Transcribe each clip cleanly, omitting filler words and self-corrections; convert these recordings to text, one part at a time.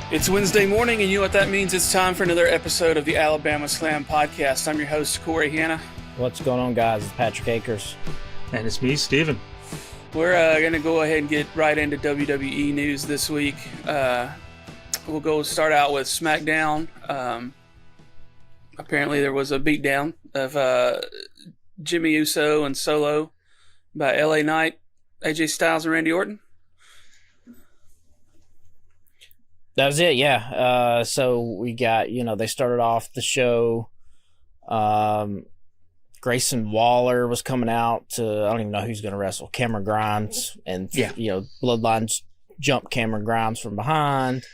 It's Wednesday morning, and you know what that means. It's time for another episode of the Alabama Slam podcast. I'm your host, Corey Hanna. What's going on, guys? It's Patrick Akers. And it's me, Steven. We're going to go ahead and get right into WWE news this week. We'll go start out with SmackDown. Apparently there was a beatdown of Jimmy Uso and Solo by LA Knight, AJ Styles, and Randy Orton. That was it, yeah. So we got, they started off the show. Grayson Waller was coming out to, I don't even know who's going to wrestle, Cameron Grimes. And, Bloodlines jumped Cameron Grimes from behind.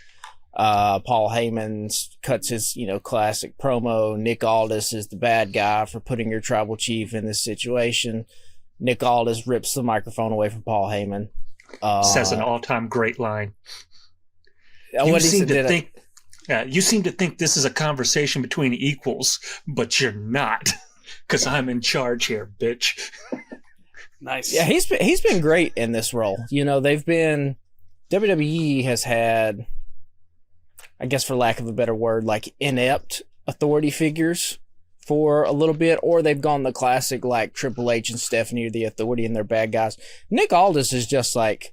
Paul Heyman cuts his, classic promo. Nick Aldis is the bad guy for putting your tribal chief in this situation. Nick Aldis rips the microphone away from Paul Heyman. Says an all-time great line. You seem to think this is a conversation between equals, but you're not, because I'm in charge here, bitch. Nice. Yeah, he's been great in this role. WWE has had, I guess for lack of a better word, like inept authority figures for a little bit, or they've gone the classic like Triple H and Stephanie are the authority and they're bad guys. Nick Aldis is just like,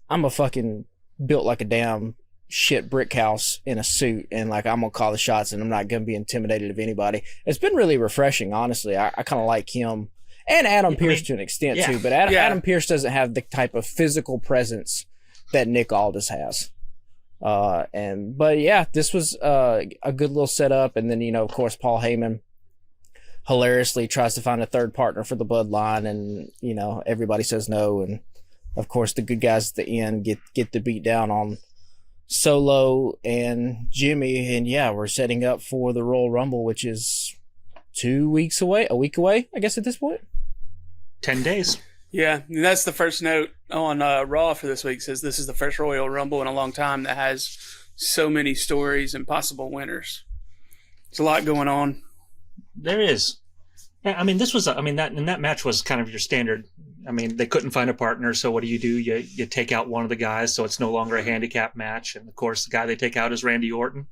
I'm a fucking built like a damn shit brick house in a suit, and like I'm gonna call the shots and I'm not gonna be intimidated of anybody. It's been really refreshing, honestly. I kind of like him and Adam Pearce to an extent too, but Adam Pearce doesn't have the type of physical presence that Nick Aldis has. This was a good little setup, and then of course Paul Heyman hilariously tries to find a third partner for the Bloodline, and everybody says no, and of course the good guys at the end get the beat down on Solo and Jimmy, and we're setting up for the Royal Rumble, which is a week away, I guess at this point. 10 days. Yeah, and that's the first note on Raw for this week. Says this is the first Royal Rumble in a long time that has so many stories and possible winners. There's a lot going on. There is. I mean, that match was kind of your standard. I mean, they couldn't find a partner, so what do? You take out one of the guys, so it's no longer a handicap match. And of course, the guy they take out is Randy Orton.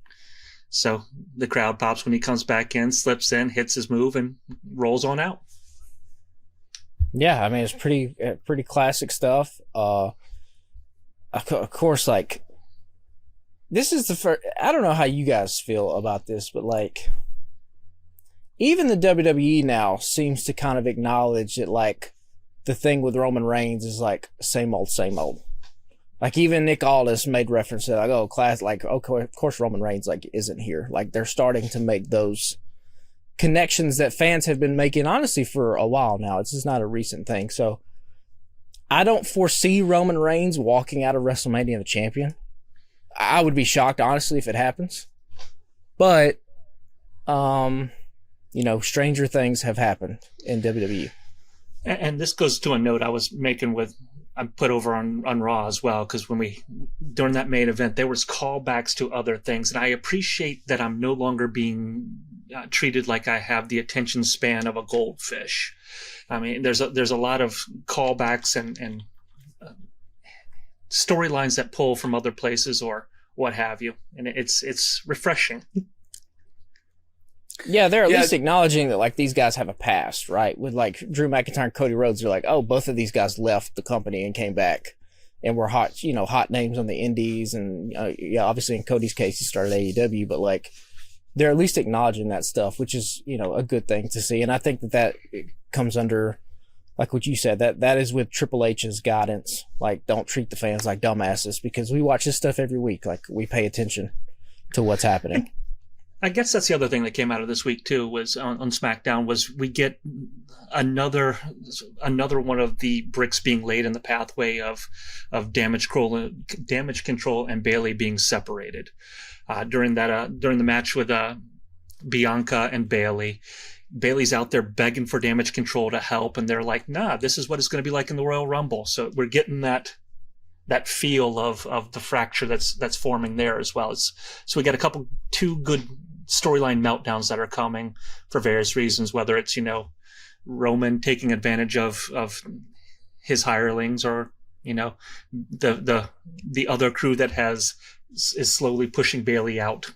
So the crowd pops when he comes back in, slips in, hits his move, and rolls on out. Yeah, I mean, it's pretty classic stuff. Of course, like, this is the first. I don't know how you guys feel about this, but like, even the WWE now seems to kind of acknowledge that, like, the thing with Roman Reigns is like same old, same old. Like, even Nick Aldis made reference to like, of course Roman Reigns like isn't here. Like, they're starting to make those connections that fans have been making honestly for a while now. It's just not a recent thing. So I don't foresee Roman Reigns walking out of WrestleMania the champion. I would be shocked honestly if it happens. But stranger things have happened in WWE. And this goes to a note I was making I put over on Raw as well, because during that main event, there was callbacks to other things. And I appreciate that I'm no longer being treated like I have the attention span of a goldfish. I mean, there's a lot of callbacks and storylines that pull from other places or what have you. And it's refreshing. Yeah, they're at least acknowledging that like these guys have a past, right? With like Drew McIntyre and Cody Rhodes, they're like, oh, both of these guys left the company and came back, and were hot names on the indies, and obviously in Cody's case he started AEW, but like they're at least acknowledging that stuff, which is a good thing to see, and I think that comes under like what you said, that is with Triple H's guidance. Like, don't treat the fans like dumbasses, because we watch this stuff every week. Like, we pay attention to what's happening. I guess that's the other thing that came out of this week too, was on SmackDown, was we get another one of the bricks being laid in the pathway of Damage Control and Bayley being separated. During the match with Bianca and Bayley, Bayley's out there begging for Damage Control to help, and they're like, nah, this is what it's going to be like in the Royal Rumble. So we're getting that feel of the fracture that's forming there as well. So we got two good storyline meltdowns that are coming for various reasons, whether it's Roman taking advantage of his hirelings, or the other crew that has is slowly pushing Bailey out.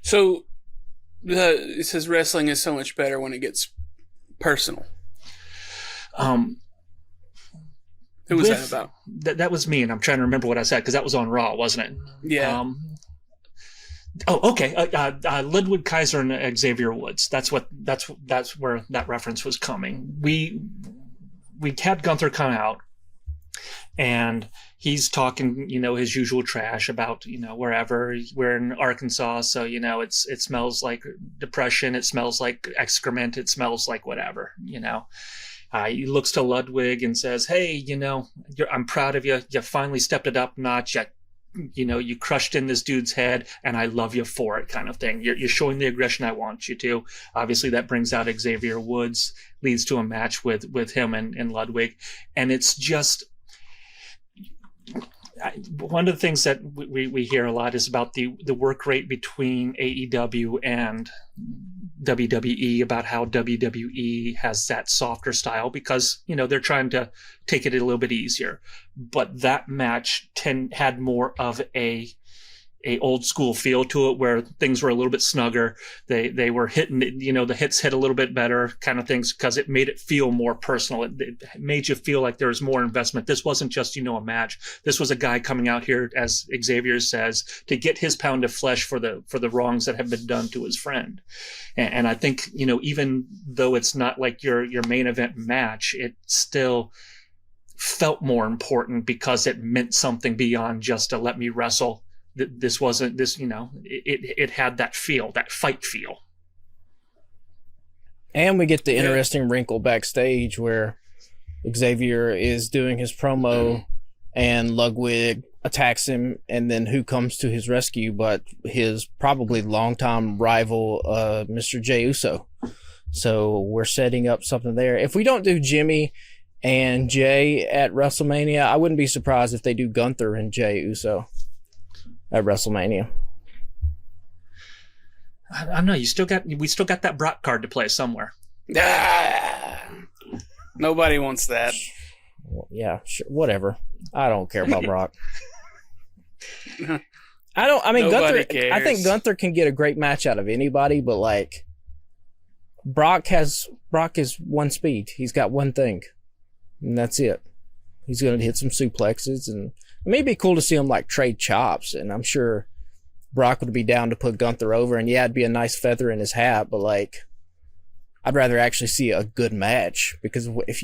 So it says wrestling is so much better when it gets personal. Who was that about? That was me, and I'm trying to remember what I said because that was on Raw, wasn't it? Yeah. Okay. Ludwig Kaiser and Xavier Woods. That's where that reference was coming. We had Gunther come out, and he's talking, his usual trash about, wherever we're in Arkansas, so it smells like depression, it smells like excrement, it smells like whatever, He looks to Ludwig and says, "Hey, I'm proud of you. You finally stepped it up a notch. You crushed in this dude's head, and I love you for it," kind of thing. You're showing the aggression I want you to. Obviously, that brings out Xavier Woods, leads to a match with him and Ludwig, and it's just one of the things that we hear a lot is about the work rate between AEW and WWE, about how WWE has that softer style because they're trying to take it a little bit easier, but that match had more of a old school feel to it where things were a little bit snugger. They were hitting the hits hit a little bit better kind of things because it made it feel more personal. It made you feel like there was more investment. This wasn't just a match. This was a guy coming out here, as Xavier says, to get his pound of flesh for the wrongs that have been done to his friend. And I think even though it's not like your main event match, it still felt more important because it meant something beyond just a let me wrestle. This wasn't this, it had that feel, that fight feel. And we get the interesting wrinkle backstage where Xavier is doing his promo and Ludwig attacks him, and then who comes to his rescue but his probably longtime rival, Mr. Jey Uso. So we're setting up something there. If we don't do Jimmy and Jay at WrestleMania, I wouldn't be surprised if they do Gunther and Jey Uso at WrestleMania. I don't know. We still got that Brock card to play somewhere. Nobody wants that. Well, yeah, sure, whatever. I don't care about Brock. Gunther. Cares. I think Gunther can get a great match out of anybody, but Brock is one speed. He's got one thing, and that's it. He's going to hit some suplexes, and it may be cool to see him trade chops, and I'm sure Brock would be down to put Gunther over, and it'd be a nice feather in his hat, but I'd rather actually see a good match, because if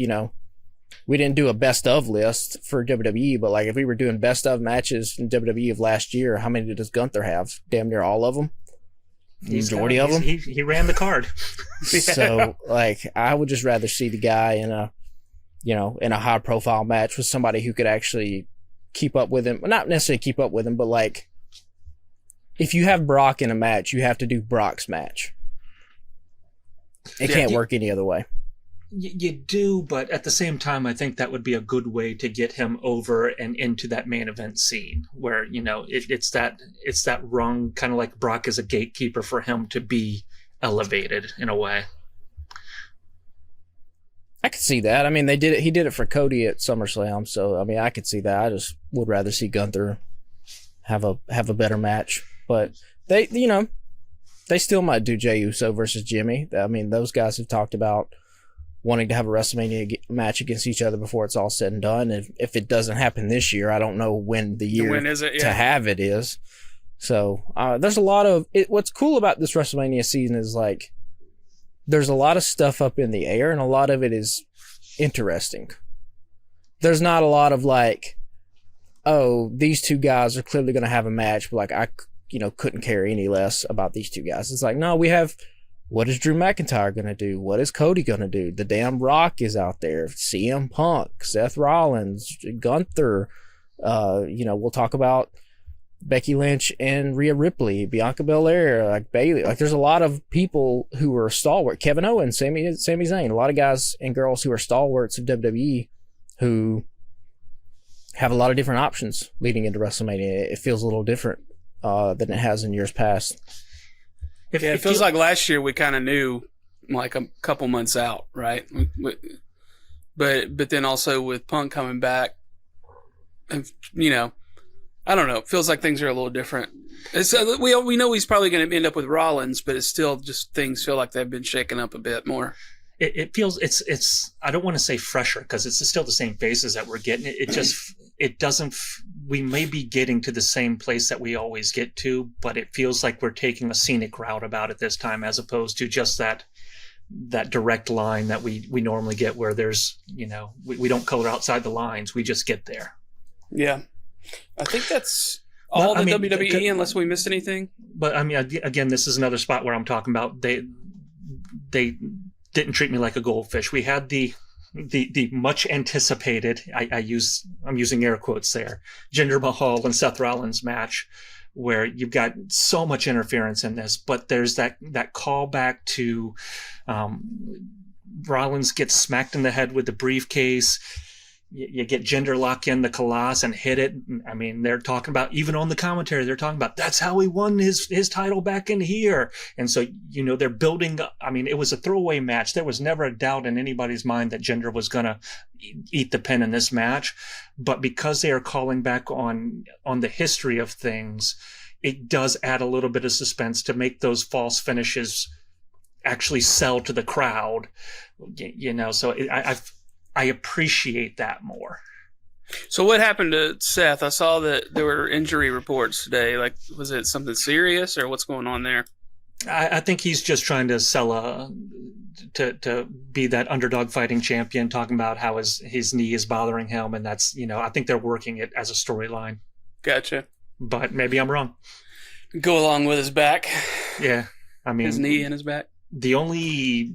we didn't do a best of list for WWE, but if we were doing best of matches in WWE of last year, how many does Gunther have? Damn near all of them. Majority of them. He ran the card. So I would just rather see the guy in a high profile match with somebody who could actually keep up with him. Well, not necessarily keep up with him, but if you have Brock in a match, you have to do Brock's match. It can't work any other way. You do, but at the same time, I think that would be a good way to get him over and into that main event scene where, it's that rung, kind of like Brock is a gatekeeper for him to be elevated in a way. I could see that. I mean, he did it for Cody at SummerSlam, so I mean, I could see that. I just would rather see Gunther have a better match. But they still might do Jey Uso versus Jimmy. I mean, those guys have talked about wanting to have a WrestleMania match against each other before it's all said and done. If it doesn't happen this year, I don't know when the year to have it is. So there's a lot of it. What's cool about this WrestleMania season is there's a lot of stuff up in the air, and a lot of it is interesting. There's not a lot of these two guys are clearly going to have a match, but I couldn't care any less about these two guys. It's no, we have, what is Drew McIntyre going to do? What is Cody going to do? The damn Rock is out there. CM Punk, Seth Rollins, Gunther. We'll talk about Becky Lynch and Rhea Ripley, Bianca Belair, Bayley. There's a lot of people who are stalwart. Kevin Owens, Sami Zayn. A lot of guys and girls who are stalwarts of WWE who have a lot of different options leading into WrestleMania. It feels a little different than it has in years past. It feels like last year we kind of knew a couple months out, right? But then also with Punk coming back, I don't know. It feels like things are a little different. It's, we know he's probably going to end up with Rollins, but it's still just things feel like they've been shaken up a bit more. It feels it's I don't want to say fresher because it's still the same faces that we're getting. It doesn't. We may be getting to the same place that we always get to, but it feels like we're taking a scenic route about it this time, as opposed to just that direct line that we normally get, where there's we don't color outside the lines. We just get there. Yeah, I think that's all WWE unless we missed anything. But I mean, again, this is another spot where I'm talking about they didn't treat me like a goldfish. We had the much anticipated, I'm using air quotes there, Jinder Mahal and Seth Rollins match, where you've got so much interference in this, but there's that callback to Rollins gets smacked in the head with the briefcase. You get Jinder lock in the Colossus and hit it. I mean, they're talking about, even on the commentary, they're talking about that's how he won his title back in here. And so, they're building. I mean, it was a throwaway match. There was never a doubt in anybody's mind that Jinder was going to eat the pin in this match. But because they are calling back on the history of things, it does add a little bit of suspense to make those false finishes actually sell to the crowd. So I appreciate that more. So what happened to Seth? I saw that there were injury reports today. Like, was it something serious or what's going on there? I think he's just trying to sell to be that underdog fighting champion, talking about how his knee is bothering him. And that's, I think they're working it as a storyline. Gotcha. But maybe I'm wrong. Go along with his back. Yeah. I mean, his knee and his back. The only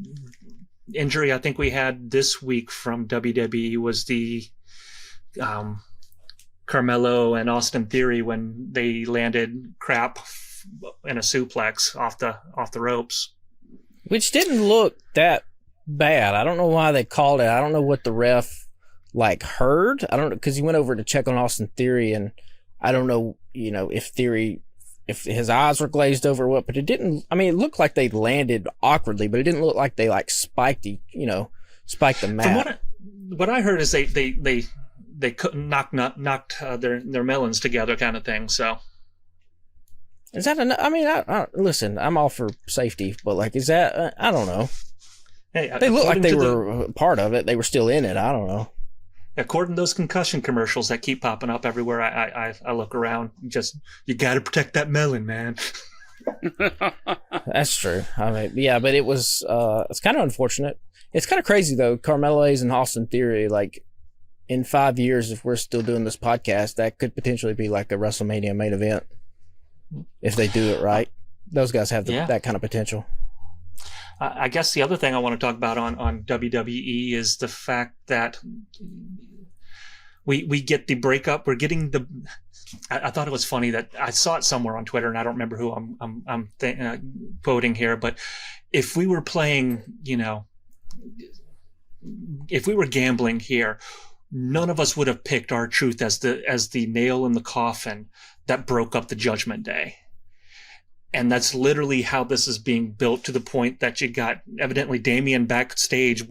injury I think we had this week from WWE was the Carmelo and Austin Theory when they landed crap in a suplex off the ropes, which didn't look that bad. I don't know why they called it. I don't know what the ref heard. I don't know, because he went over to check on Austin Theory, and I don't know if his eyes were glazed over or what, but it didn't. I mean, it looked like they landed awkwardly, but it didn't look like they spiked the mat. From what I heard is they couldn't knocked their melons together, kind of thing. So is that enough? I mean, listen, I'm all for safety, but is that? I don't know. Hey, they looked like they were part of it. They were still in it. I don't know. According to those concussion commercials that keep popping up everywhere I look around, you got to protect that melon, man. That's true. I mean, yeah, but it was it's kind of unfortunate. It's kind of crazy though. Carmelo Hayes and Austin Theory, in 5 years, if we're still doing this podcast, that could potentially be like a WrestleMania main event if they do it right. Those guys have that kind of potential. I guess the other thing I want to talk about on WWE is the fact that we get the breakup. We're getting I thought it was funny that I saw it somewhere on Twitter, and I don't remember who I'm quoting here. But if we were playing, if we were gambling here, none of us would have picked R-Truth as the nail in the coffin that broke up the Judgment Day. And that's literally how this is being built, to the point that you got evidently Damian backstage,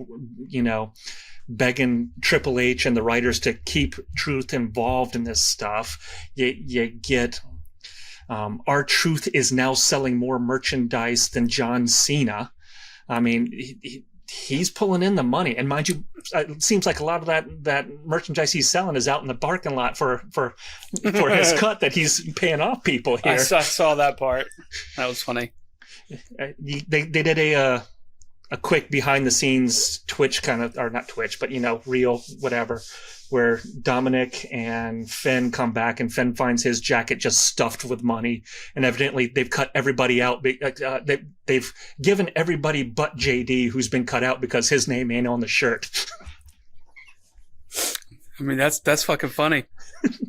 begging Triple H and the writers to keep Truth involved in this stuff. You get R-Truth is now selling more merchandise than John Cena. I mean, he's pulling in the money, and mind you, it seems like a lot of that merchandise he's selling is out in the parking lot for his cut that he's paying off people here. I saw that part. That was funny. They did a quick behind the scenes Twitch kind of, or not Twitch, but real whatever, where Dominic and Finn come back, and Finn finds his jacket just stuffed with money, and evidently they've cut everybody out. They've given everybody but JD, who's been cut out because his name ain't on the shirt. I mean, that's fucking funny.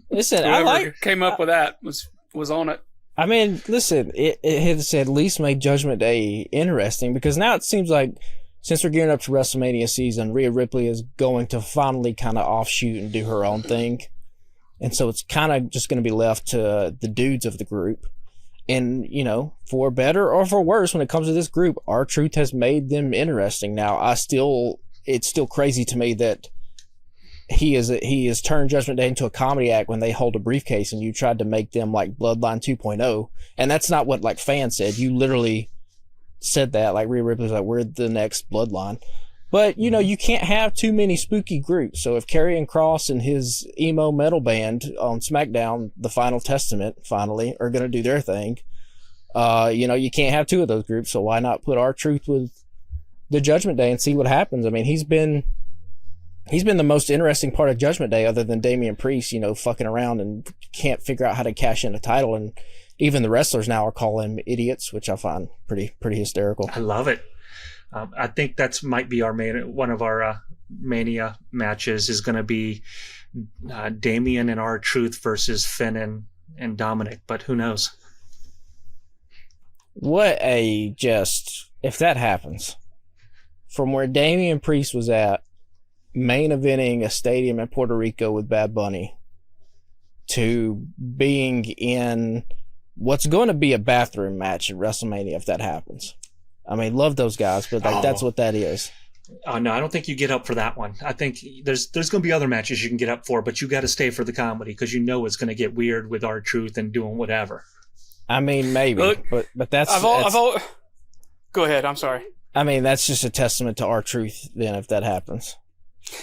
Listen, whoever came up with that was on it. I mean, listen, it has at least made Judgment Day interesting, because now it seems like, since we're gearing up to WrestleMania season, Rhea Ripley is going to finally kind of offshoot and do her own thing. And so it's kind of just going to be left to the dudes of the group. And, for better or for worse, when it comes to this group, R-Truth has made them interesting. Now, it's still crazy to me that he is turned Judgment Day into a comedy act when they hold a briefcase and you tried to make them like Bloodline 2.0, and that's not what like fans said. You literally said that, like Rhea Ripley's like, we're the next Bloodline. But you know, you can't have too many spooky groups. So if Karrion Kross and his emo metal band on SmackDown, the Final Testament, finally are going to do their thing, you know, you can't have two of those groups. So why not put R-Truth with the Judgment Day and see what happens? I mean, he's been the most interesting part of Judgment Day, other than Damian Priest, you know, fucking around and can't figure out how to cash in a title, and even the wrestlers now are calling him idiots, which I find pretty hysterical. I love it. I think that's might be one of our Mania matches is going to be Damian and R-Truth versus Finn and Dominic, but who knows? If that happens, from where Damian Priest was at, main eventing a stadium in Puerto Rico with Bad Bunny, to being in what's going to be a bathroom match at WrestleMania if that happens. I mean, love those guys, but like that's what that is. Oh no, I don't think you get up for that one. I think there's going to be other matches you can get up for, but you got to stay for the comedy because you know it's going to get weird with R-Truth and doing whatever. I mean, maybe, Look, but that's. Go ahead. I'm sorry. I mean, that's just a testament to R-Truth. Then, if that happens,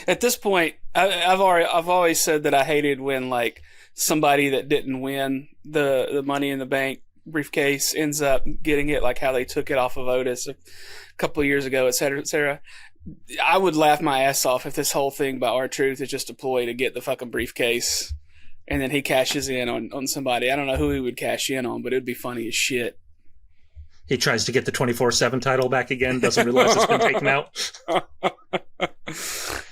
at this point, I've always said that I hated when like somebody that didn't win the Money in the Bank briefcase ends up getting it, like how they took it off of Otis a couple of years ago, et cetera, et cetera. I would laugh my ass off if this whole thing by R-Truth is just a ploy to get the fucking briefcase and then he cashes in on somebody. I don't know who he would cash in on, but it'd be funny as shit. He tries to get the 24/7 title back again, doesn't realize it's been taken out.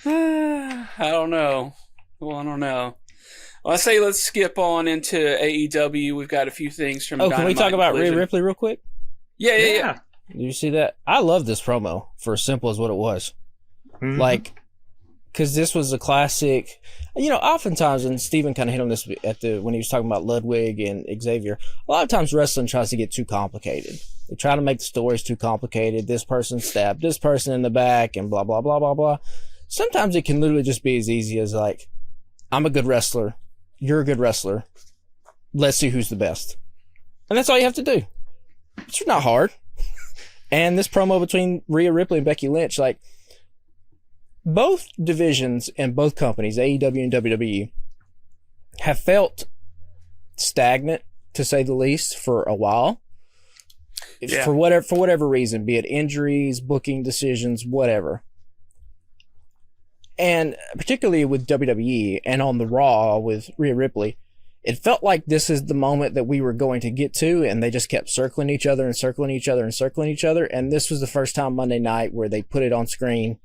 I don't know. Well, I don't know. Well, I say let's skip on into AEW. We've got a few things from Dynamite. Can we talk about Rhea Ripley real quick? Yeah. Did you see that? I love this promo, for as simple as what it was. Mm-hmm. Like, because this was a classic. You know, oftentimes, and Steven kind of hit on this when he was talking about Ludwig and Xavier, a lot of times wrestling tries to get too complicated. They try to make the stories too complicated. This person stabbed this person in the back and blah, blah, blah, blah, blah. Sometimes it can literally just be as easy as like, I'm a good wrestler. You're a good wrestler. Let's see who's the best. And that's all you have to do. It's not hard. And this promo between Rhea Ripley and Becky Lynch, like, both divisions and both companies, AEW and WWE, have felt stagnant, to say the least, for a while. Yeah. For whatever reason, be it injuries, booking decisions, whatever. And particularly with WWE and on the Raw with Rhea Ripley, it felt like this is the moment that we were going to get to, and they just kept circling each other and circling each other and circling each other. And this was the first time Monday night where they put it on screen.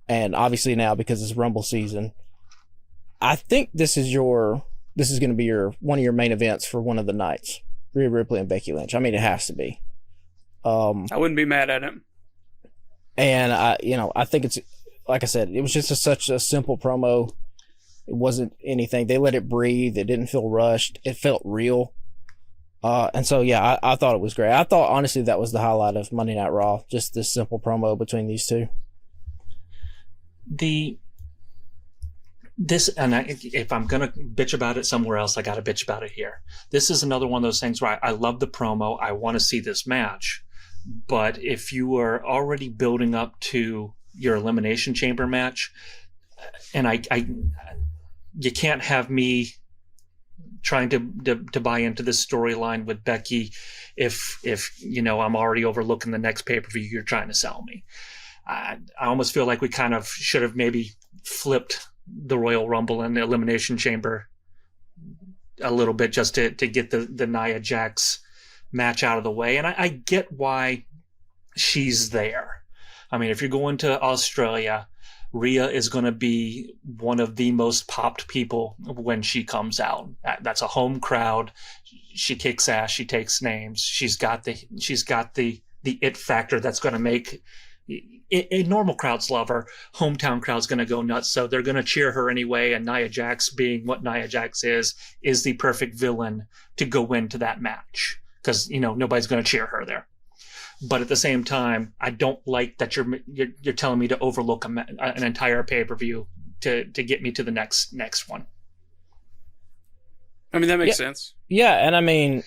And obviously now, because it's Rumble season, I think this is going to be one of your main events for one of the nights. Rhea Ripley and Becky Lynch. I mean, it has to be. I wouldn't be mad at it. And I think it's, like I said, it was just such a simple promo. It wasn't anything. They let it breathe. It didn't feel rushed. It felt real. And so, yeah, I thought it was great. I thought, honestly, that was the highlight of Monday Night Raw, just this simple promo between these two. If I'm going to bitch about it somewhere else, I got to bitch about it here. This is another one of those things where I love the promo. I want to see this match. But if you are already building up to your Elimination Chamber match, and you can't have me trying to buy into this storyline with Becky if I'm already overlooking the next pay-per-view you're trying to sell me. I almost feel like we kind of should have maybe flipped the Royal Rumble and the Elimination Chamber a little bit just to get the Nia Jax match out of the way. And I get why she's there. I mean, if you're going to Australia, Rhea is going to be one of the most popped people when she comes out. That's a home crowd. She kicks ass. She takes names. She's got the it factor that's going to make a normal crowd's love her. Hometown crowd's going to go nuts, so they're going to cheer her anyway. And Nia Jax, being what Nia Jax is the perfect villain to go into that match because nobody's going to cheer her there. But at the same time, I don't like that you're telling me to overlook an entire pay-per-view to get me to the next one. I mean, that makes sense. Yeah, and I mean,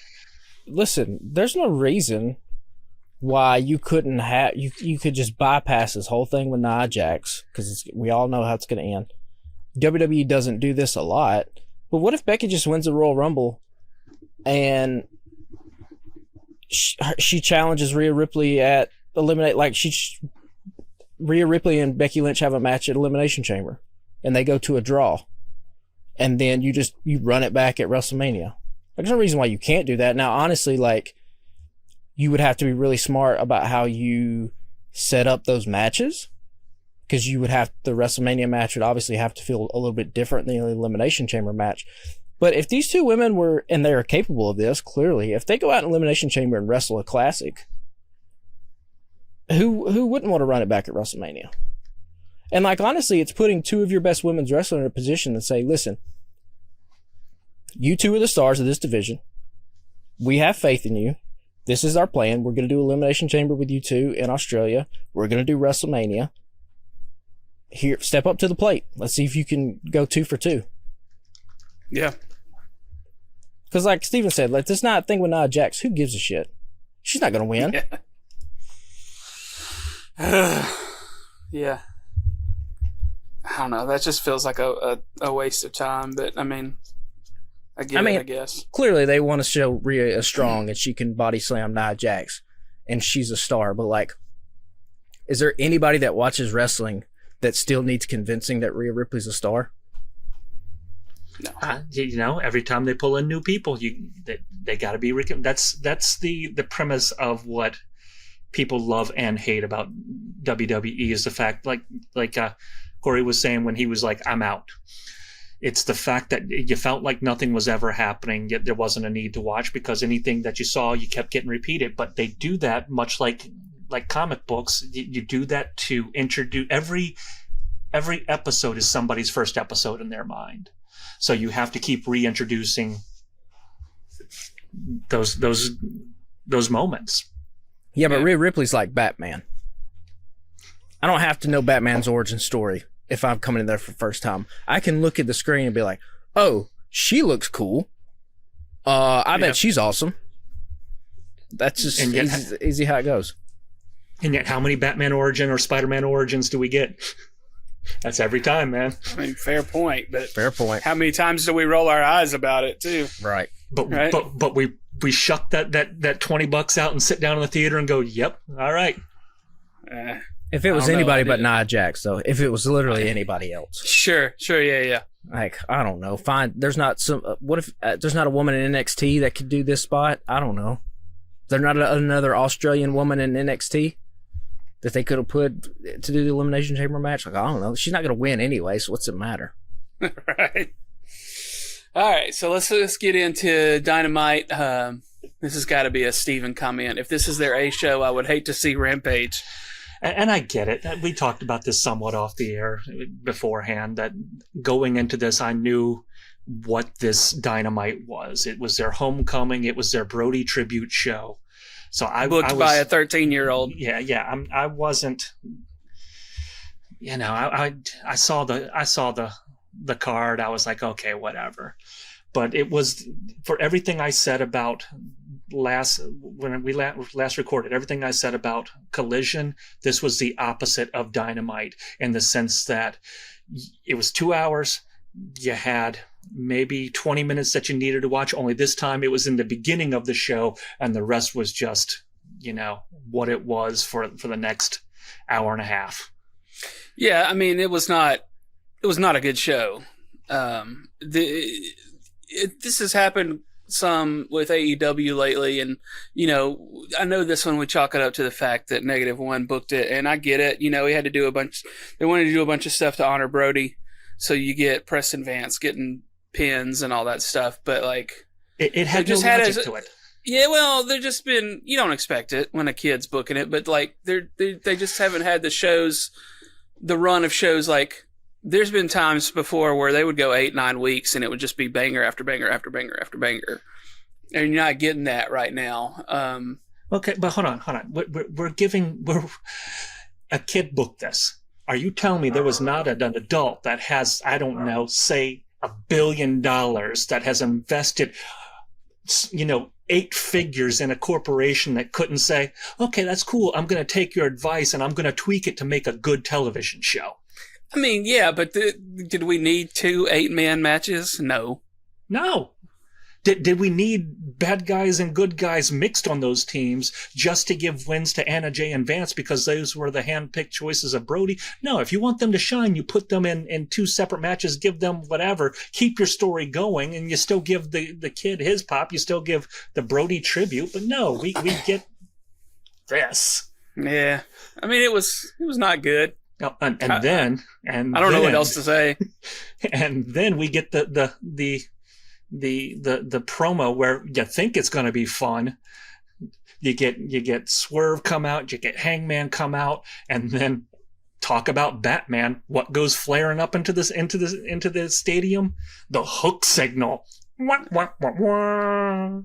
listen, there's no reason why you couldn't have you could just bypass this whole thing with Nia Jax, because we all know how it's going to end. WWE doesn't do this a lot, but what if Becky just wins the Royal Rumble and she challenges Rhea Ripley at Eliminate, like Rhea Ripley and Becky Lynch have a match at Elimination Chamber and they go to a draw, and then you run it back at WrestleMania. There's no reason why you can't do that. Now, honestly, like, you would have to be really smart about how you set up those matches, because you would have the WrestleMania match would obviously have to feel a little bit different than the Elimination Chamber match. But if these two women were, and they are capable of this, clearly, if they go out in Elimination Chamber and wrestle a classic, who wouldn't want to run it back at WrestleMania? And, like, honestly, it's putting two of your best women's wrestlers in a position to say, listen, you two are the stars of this division. We have faith in you. This is our plan. We're going to do Elimination Chamber with you two in Australia. We're going to do WrestleMania. Here, step up to the plate. Let's see if you can go 2 for 2. Yeah. Because, like Steven said, like, this not a thing with Nia Jax. Who gives a shit? She's not going to win. Yeah. Yeah. I don't know. That just feels like a waste of time. But I mean, I guess. Clearly, they want to show Rhea is strong and she can body slam Nia Jax, and she's a star. But, like, is there anybody that watches wrestling that still needs convincing that Rhea Ripley's a star? No. Every time they pull in new people, they got to be. That's the premise of what people love and hate about WWE, is the fact, like Corey was saying when he was like, I'm out. It's the fact that you felt like nothing was ever happening, yet there wasn't a need to watch, because anything that you saw, you kept getting repeated. But they do that much like comic books. You do that to introduce every episode is somebody's first episode in their mind. So you have to keep reintroducing those moments. Yeah, but Rhea Ripley's like Batman. I don't have to know Batman's origin story if I'm coming in there for the first time. I can look at the screen and be like, oh, she looks cool. I bet she's awesome. That's just easy how it goes. And yet, how many Batman origin or Spider-Man origins do we get? That's every time, man. I mean, fair point. But fair point. How many times do we roll our eyes about it, too? Right. But we shuck that $20 out and sit down in the theater and go, yep, all right. If it was anybody but Nia Jax, though, if it was literally anybody else. Sure, yeah. Like, I don't know. Fine. There's not some. What if there's not a woman in NXT that could do this spot? I don't know. There's not another Australian woman in NXT that they could have put to do the Elimination Chamber match? Like, I don't know. She's not going to win anyway, so what's it matter? Right. All right, so let's get into Dynamite. This has got to be a Steven comment. If this is their A show, I would hate to see Rampage. And I get it. We talked about this somewhat off the air beforehand, that going into this, I knew what this Dynamite was. It was their homecoming. It was their Brody tribute show. So I was by a 13-year-old. Yeah. I wasn't. You know, I saw the card. I was like, okay, whatever. But it was, for everything I said about when we last recorded, everything I said about Collision, this was the opposite of Dynamite, in the sense that it was 2 hours. You had maybe 20 minutes that you needed to watch. Only this time it was in the beginning of the show, and the rest was just, you know, what it was for the next hour and a half. Yeah, I mean, it was not a good show. This has happened some with AEW lately, and, you know, I know this one we chalk it up to the fact that -1 booked it, and I get it. You know, he had to do they wanted to do a bunch of stuff to honor Brody, so you get Preston Vance getting pins and all that stuff, but, like, it had no logic to it. Yeah, well, they're just been, you don't expect it when a kid's booking it, but, like, they just haven't had the run of shows. Like, there's been times before where they would go 8-9 weeks and it would just be banger after banger after banger after banger. And you're not getting that right now. Okay, but hold on. We're a kid booked this. Are you telling me there was not an adult that has, I don't know, say $1 billion that has invested, 8 figures in a corporation that couldn't say, okay, that's cool. I'm going to take your advice and I'm going to tweak it to make a good television show. I mean, yeah, but did we need 2 8-man matches? No. No. Did we need bad guys and good guys mixed on those teams just to give wins to Anna Jay and Vance because those were the hand-picked choices of Brody? No, if you want them to shine, you put them in 2 separate matches, give them whatever, keep your story going, and you still give the kid his pop, you still give the Brody tribute, but no, we get this. Yeah. I mean, it was not good. And then I don't know what else to say. And then we get the promo where you think it's going to be fun. You get Swerve come out, you get Hangman come out, and then talk about Batman. What goes flaring up into the stadium? The Hook signal. Wah, wah, wah, wah.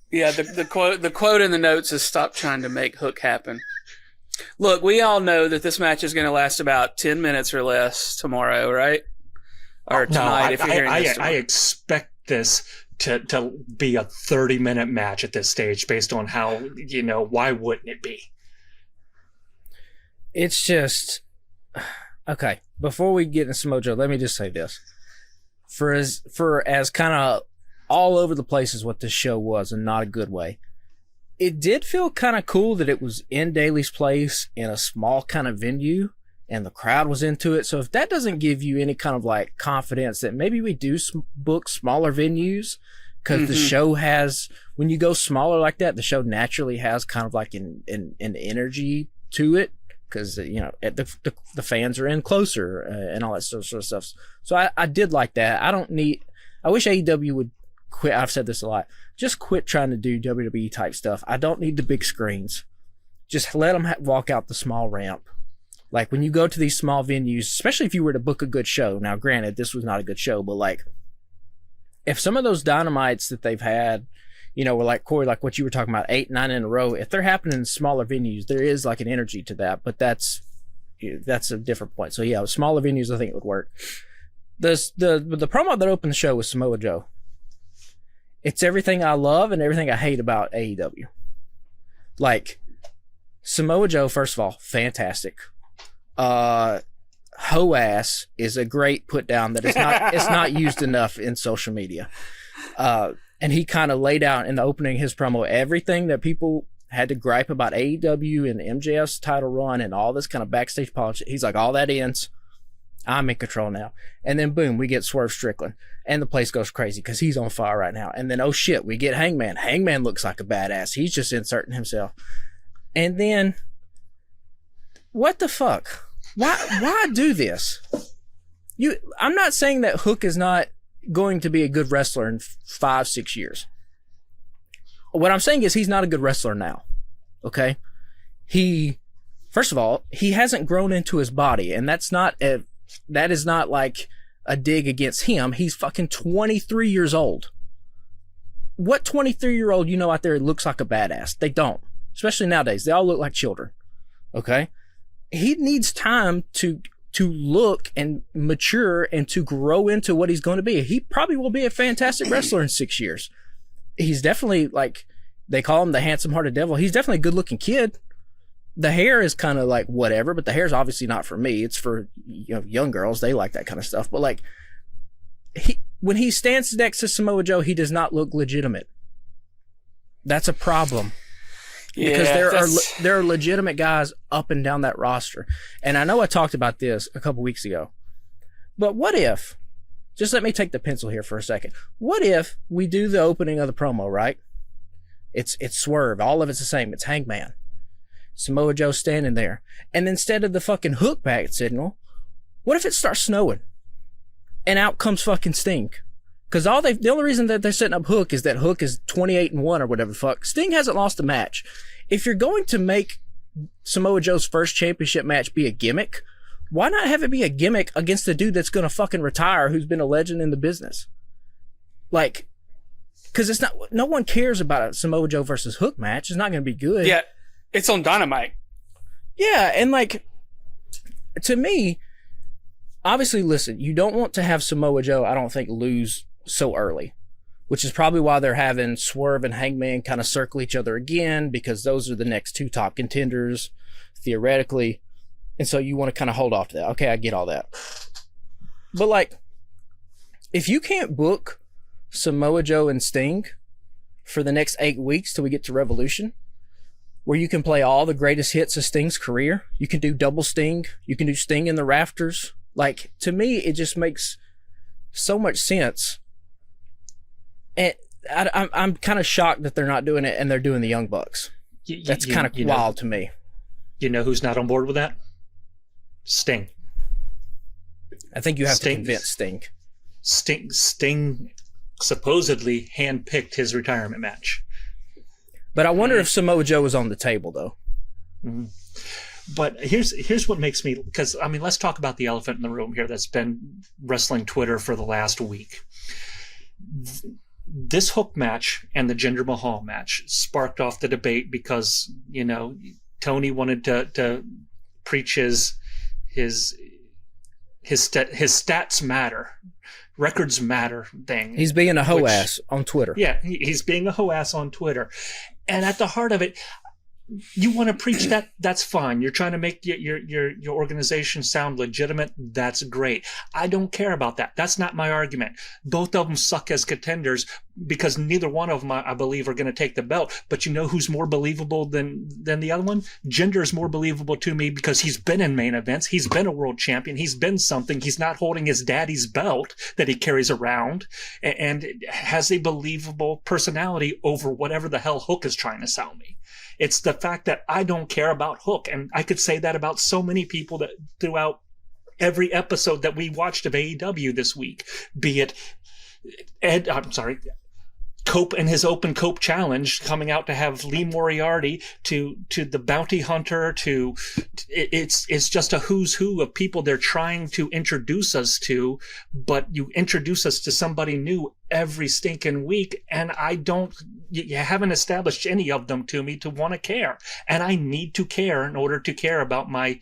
Yeah, the quote in the notes is "Stop trying to make Hook happen." Look, we all know that this match is going to last about 10 minutes or less tomorrow, right? Or tonight, if you're hearing this tomorrow. I expect this to be a 30-minute match at this stage based on how, why wouldn't it be? It's just... Okay, before we get into Samoa Joe, let me just say this. For as kind of all over the place as what this show was, in not a good way, it did feel kind of cool that it was in Daly's place in a small kind of venue and the crowd was into it. So if that doesn't give you any kind of like confidence that maybe we do book smaller venues, because the show has, when you go smaller like that, the show naturally has kind of like an energy to it, because the fans are in closer and all that sort of stuff. So I did like that. I wish AEW would quit. I've said this a lot. Just quit trying to do WWE type stuff. I don't need the big screens. Just let them walk out the small ramp. Like when you go to these small venues, especially if you were to book a good show. Now, granted, this was not a good show, but like if some of those dynamites that they've had, were like Corey, like what you were talking about, 8, 9 in a row, if they're happening in smaller venues, there is like an energy to that, but that's a different point. So yeah, with smaller venues, I think it would work. The promo that opened the show was Samoa Joe. It's everything I love and everything I hate about AEW. Like, Samoa Joe, first of all, fantastic. Ho-ass is a great put down that it's not used enough in social media. And he kind of laid out in the opening of his promo everything that people had to gripe about AEW and MJF's title run and all this kind of backstage politics. He's like, all that ends. I'm in control now. And then boom, we get Swerve Strickland. And the place goes crazy because he's on fire right now. And then, oh shit, we get Hangman. Hangman looks like a badass. He's just inserting himself. And then, what the fuck? Why do this? I'm not saying that Hook is not going to be a good wrestler in 5-6 years. What I'm saying is he's not a good wrestler now. Okay? First of all, he hasn't grown into his body, and that is not like a dig against him. He's fucking 23 years old. What 23-year-old out there looks like a badass? They don't. Especially nowadays. They all look like children. Okay? He needs time to look and mature and to grow into what he's going to be. He probably will be a fantastic wrestler in 6 years. He's definitely, like, they call him the handsome-hearted devil. He's definitely a good-looking kid. The hair is kind of like whatever, but the hair is obviously not for me. It's for young girls. They like that kind of stuff. But like, when he stands next to Samoa Joe, he does not look legitimate. That's a problem. Yeah, because there are legitimate guys up and down that roster. And I know I talked about this a couple weeks ago. But what if, just let me take the pencil here for a second. What if we do the opening of the promo, right? It's Swerve. All of it's the same. It's Hangman. Samoa Joe standing there. And instead of the fucking Hook back signal, what if it starts snowing? And out comes fucking Sting. Because the only reason that they're setting up Hook is that Hook is 28-1 or whatever the fuck. Sting hasn't lost a match. If you're going to make Samoa Joe's first championship match be a gimmick, why not have it be a gimmick against a dude that's going to fucking retire who's been a legend in the business? Like, because no one cares about a Samoa Joe versus Hook match. It's not going to be good. Yeah. It's on Dynamite. Yeah, and like, to me, obviously, listen, you don't want to have Samoa Joe, I don't think, lose so early, which is probably why they're having Swerve and Hangman kind of circle each other again, because those are the next two top contenders, theoretically. And so you want to kind of hold off to that. Okay, I get all that. But, like, if you can't book Samoa Joe and Sting for the next 8 weeks till we get to Revolution, where you can play all the greatest hits of Sting's career, you can do double Sting, you can do Sting in the rafters. Like, to me, it just makes so much sense. And I'm kind of shocked that they're not doing it and they're doing the Young Bucks. That's kind of wild to me. You know who's not on board with that? Sting. I think you have to convince Sting. Sting supposedly handpicked his retirement match. But I wonder if Samoa Joe was on the table, though. Mm-hmm. But here's what makes me, because, I mean, let's talk about the elephant in the room here that's been wrestling Twitter for the last week. This Hook match and the Jinder Mahal match sparked off the debate because, you know, Tony wanted to preach his stats matter, records matter thing. He's being a hoe-ass on Twitter. Yeah, he's being a hoe-ass on Twitter. And at the heart of it, you want to preach that, that's fine. You're trying to make your organization sound legitimate. That's great. I don't care about that. That's not my argument. Both of them suck as contenders because neither one of them, I believe, are going to take the belt. But you know who's more believable than the other one? Jinder is more believable to me because he's been in main events. He's been a world champion. He's been something. He's not holding his daddy's belt that he carries around and has a believable personality over whatever the hell Hook is trying to sell me. It's the fact that I don't care about Hook. And I could say that about so many people that throughout every episode that we watched of AEW this week, be it Cope and his Open Cope Challenge coming out to have Lee Moriarty to the Bounty Hunter to it's just a who's who of people they're trying to introduce us to, but you introduce us to somebody new every stinking week, and you haven't established any of them to me to want to care, and I need to care in order to care about my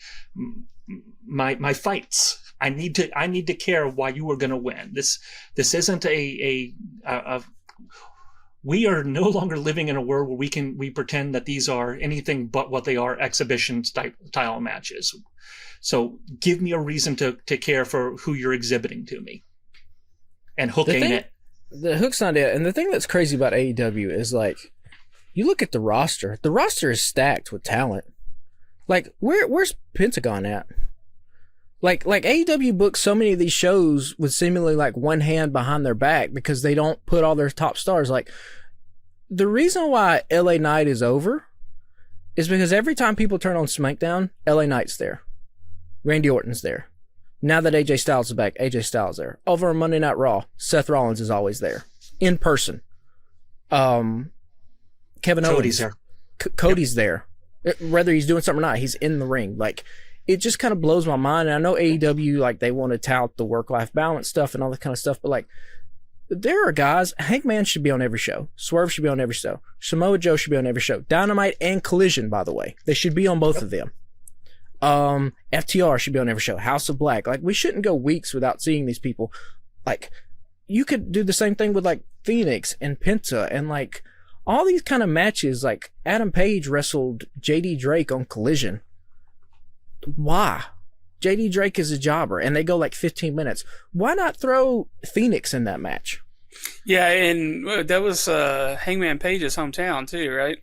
fights. I need to care why you are going to win. This isn't a we are no longer living in a world where we pretend that these are anything but what they are, exhibition style matches. So give me a reason to care for who you're exhibiting to me. And Hook ain't it. The Hook's not it. And the thing that's crazy about AEW is, like, you look at the roster. The roster is stacked with talent. Like, where's Pentagon at? Like AEW books so many of these shows with seemingly like one hand behind their back because they don't put all their top stars. Like, the reason why LA Knight is over is because every time people turn on SmackDown, LA Knight's there. Randy Orton's there. Now that AJ Styles is back, AJ Styles there. Over on Monday Night Raw, Seth Rollins is always there. In person. Kevin Cody's Owens. there. Cody's there. Whether he's doing something or not, he's in the ring. Like, it just kind of blows my mind. And I know AEW, like, they want to tout the work-life balance stuff and all that kind of stuff, but, like, there are guys. Hangman should be on every show. Swerve should be on every show. Samoa Joe should be on every show. Dynamite and Collision, by the way. They should be on both of them. FTR should be on every show. House of Black. Like, we shouldn't go weeks without seeing these people. Like, you could do the same thing with, like, Phoenix and Penta and, like, all these kind of matches. Like, Adam Page wrestled JD Drake on Collision. Why? JD Drake is a jobber, and they go like 15 minutes. Why not throw Phoenix in that match? Yeah, and that was Hangman Page's hometown too, right?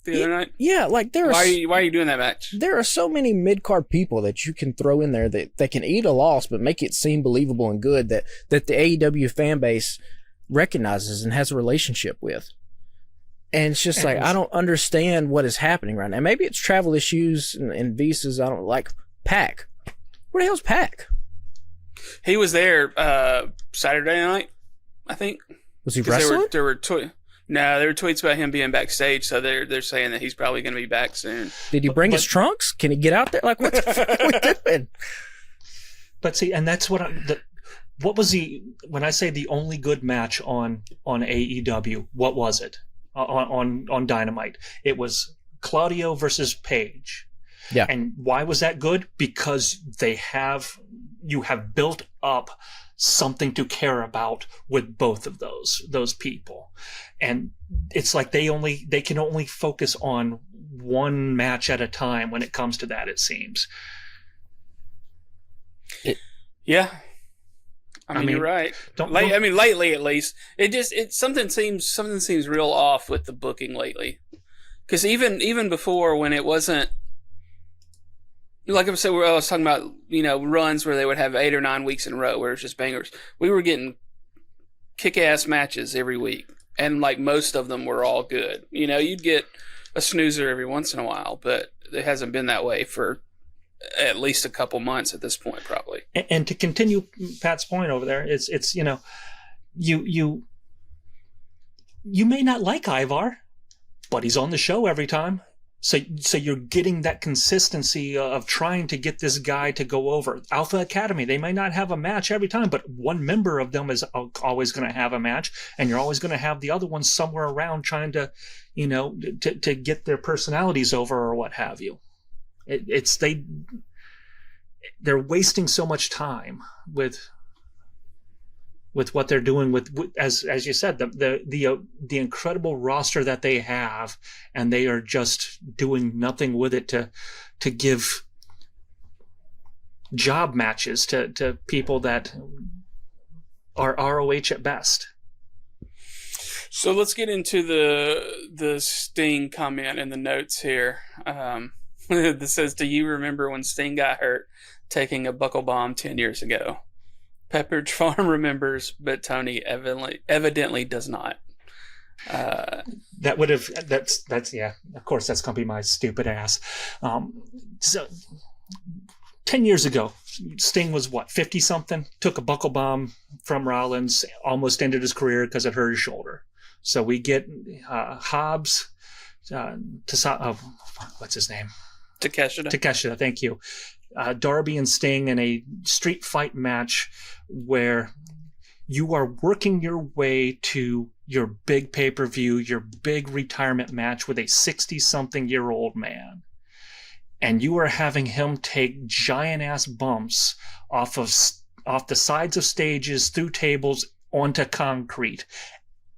The other night. Yeah, like why are you doing that match? There are so many mid-card people that you can throw in there that can eat a loss, but make it seem believable and good that the AEW fan base recognizes and has a relationship with. And it's just like, I don't understand what is happening right now. Maybe it's travel issues and visas. I don't like Pac. Where the hell's Pac? He was there Saturday night, I think. Was he wrestling? There were tweets about him being backstage, so they're saying that he's probably going to be back soon. Did he bring his trunks? Can he get out there? Like, what the fuck are we doing? But see, and that's what what was when I say the only good match on AEW, what was it? On Dynamite, it was Claudio versus Page. Yeah. And why was that good? Because you have built up something to care about with both of those people. And it's like they can only focus on one match at a time when it comes to that, it seems. Yeah. I mean, you're right. Lately at least, something seems real off with the booking lately. Because even before, when it wasn't, like I said, I was talking about, runs where they would have 8 or 9 weeks in a row where it was just bangers. We were getting kick-ass matches every week, and like most of them were all good. You'd get a snoozer every once in a while, but it hasn't been that way for at least a couple months at this point, probably. And to continue Pat's point over there, it's you may not like Ivar, but he's on the show every time. So you're getting that consistency of trying to get this guy to go over. Alpha Academy, they may not have a match every time, but one member of them is always going to have a match, and you're always going to have the other one somewhere around trying to, to get their personalities over or what have you. They're wasting so much time with what they're doing with as you said, the incredible roster that they have, and they are just doing nothing with it to give job matches to people that are ROH at best. So let's get into the Sting comment in the notes here. This says, "Do you remember when Sting got hurt taking a buckle bomb 10 years ago?" Pepperidge Farm remembers, but Tony evidently does not. That's yeah. Of course, that's gonna be my stupid ass. So 10 years ago, Sting was 50 something. Took a buckle bomb from Rollins, almost ended his career because it hurt his shoulder. So we get Hobbs, what's his name? Takeshita, thank you. Darby and Sting in a street fight match where you are working your way to your big pay-per-view, your big retirement match with a 60-something-year-old man. And you are having him take giant-ass bumps off the sides of stages, through tables, onto concrete.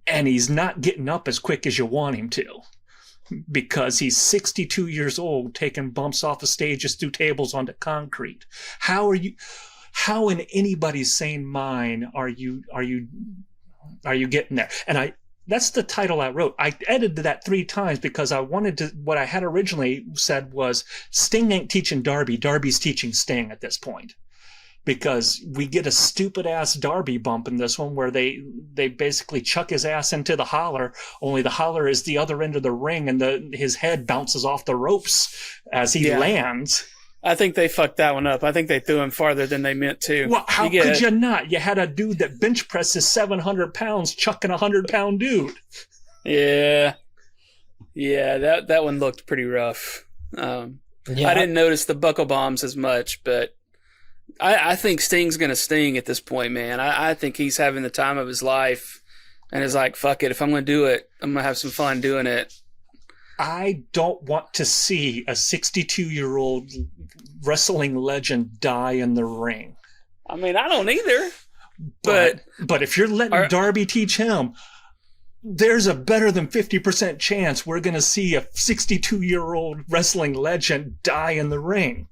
And he's not getting up as quick as you want him to, because he's 62 years old taking bumps off of stages, through tables, onto concrete. How in anybody's sane mind are you getting there? And that's the title I wrote. I edited that 3 times because I wanted to, what I had originally said was, Sting ain't teaching Darby, Darby's teaching Sting at this point. Because we get a stupid ass Darby bump in this one where they basically chuck his ass into the holler, only the holler is the other end of the ring, and his head bounces off the ropes as he lands. I think they fucked that one up. I think they threw him farther than they meant to. Well, how could you not? You had a dude that bench presses 700 pounds chucking a 100-pound dude. Yeah, that one looked pretty rough. I didn't notice the buckle bombs as much, but I think Sting's going to sting at this point, man. I think he's having the time of his life and is like, fuck it. If I'm going to do it, I'm going to have some fun doing it. I don't want to see a 62-year-old wrestling legend die in the ring. I mean, I don't either. But if you're letting Darby teach him, there's a better than 50% chance we're going to see a 62-year-old wrestling legend die in the ring.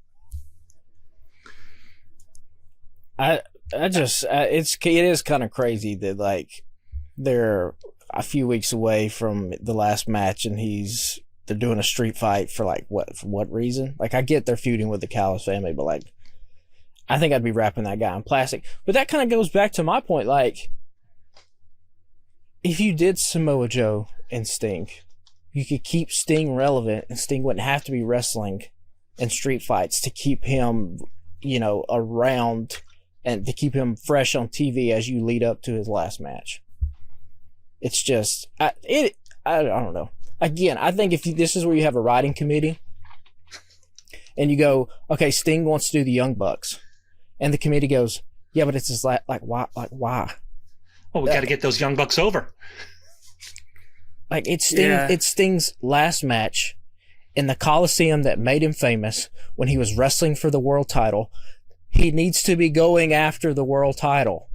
It is kind of crazy that, like, they're a few weeks away from the last match and they're doing a street fight for what reason? Like, I get they're feuding with the Callis family, but like, I think I'd be wrapping that guy in plastic. But that kind of goes back to my point. Like, if you did Samoa Joe and Sting, you could keep Sting relevant, and Sting wouldn't have to be wrestling in street fights to keep him, around and to keep him fresh on TV as you lead up to his last match. It's just, I don't know. Again, I think if this is where you have a writing committee and you go, okay, Sting wants to do the Young Bucks, and the committee goes, yeah, but it's just why? Well, we got to get those Young Bucks over. Like, it's Sting's last match, in the Coliseum that made him famous when he was wrestling for the world title. He needs to be going after the world title.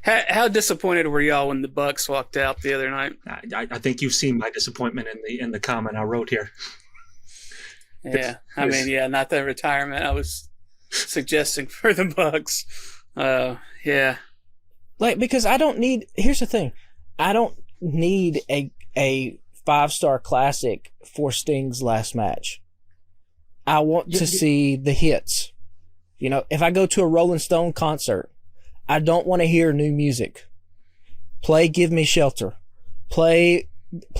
How disappointed were y'all when the Bucks walked out the other night? I think you've seen my disappointment in the comment I wrote here. Yeah, I mean, yeah, not the retirement I was suggesting for the Bucks. Yeah, like, because here's the thing, I don't need a 5-star classic for Sting's last match. I want to see the hits. You know, if I go to a Rolling Stone concert, I don't want to hear new music. Play Give Me Shelter. Play,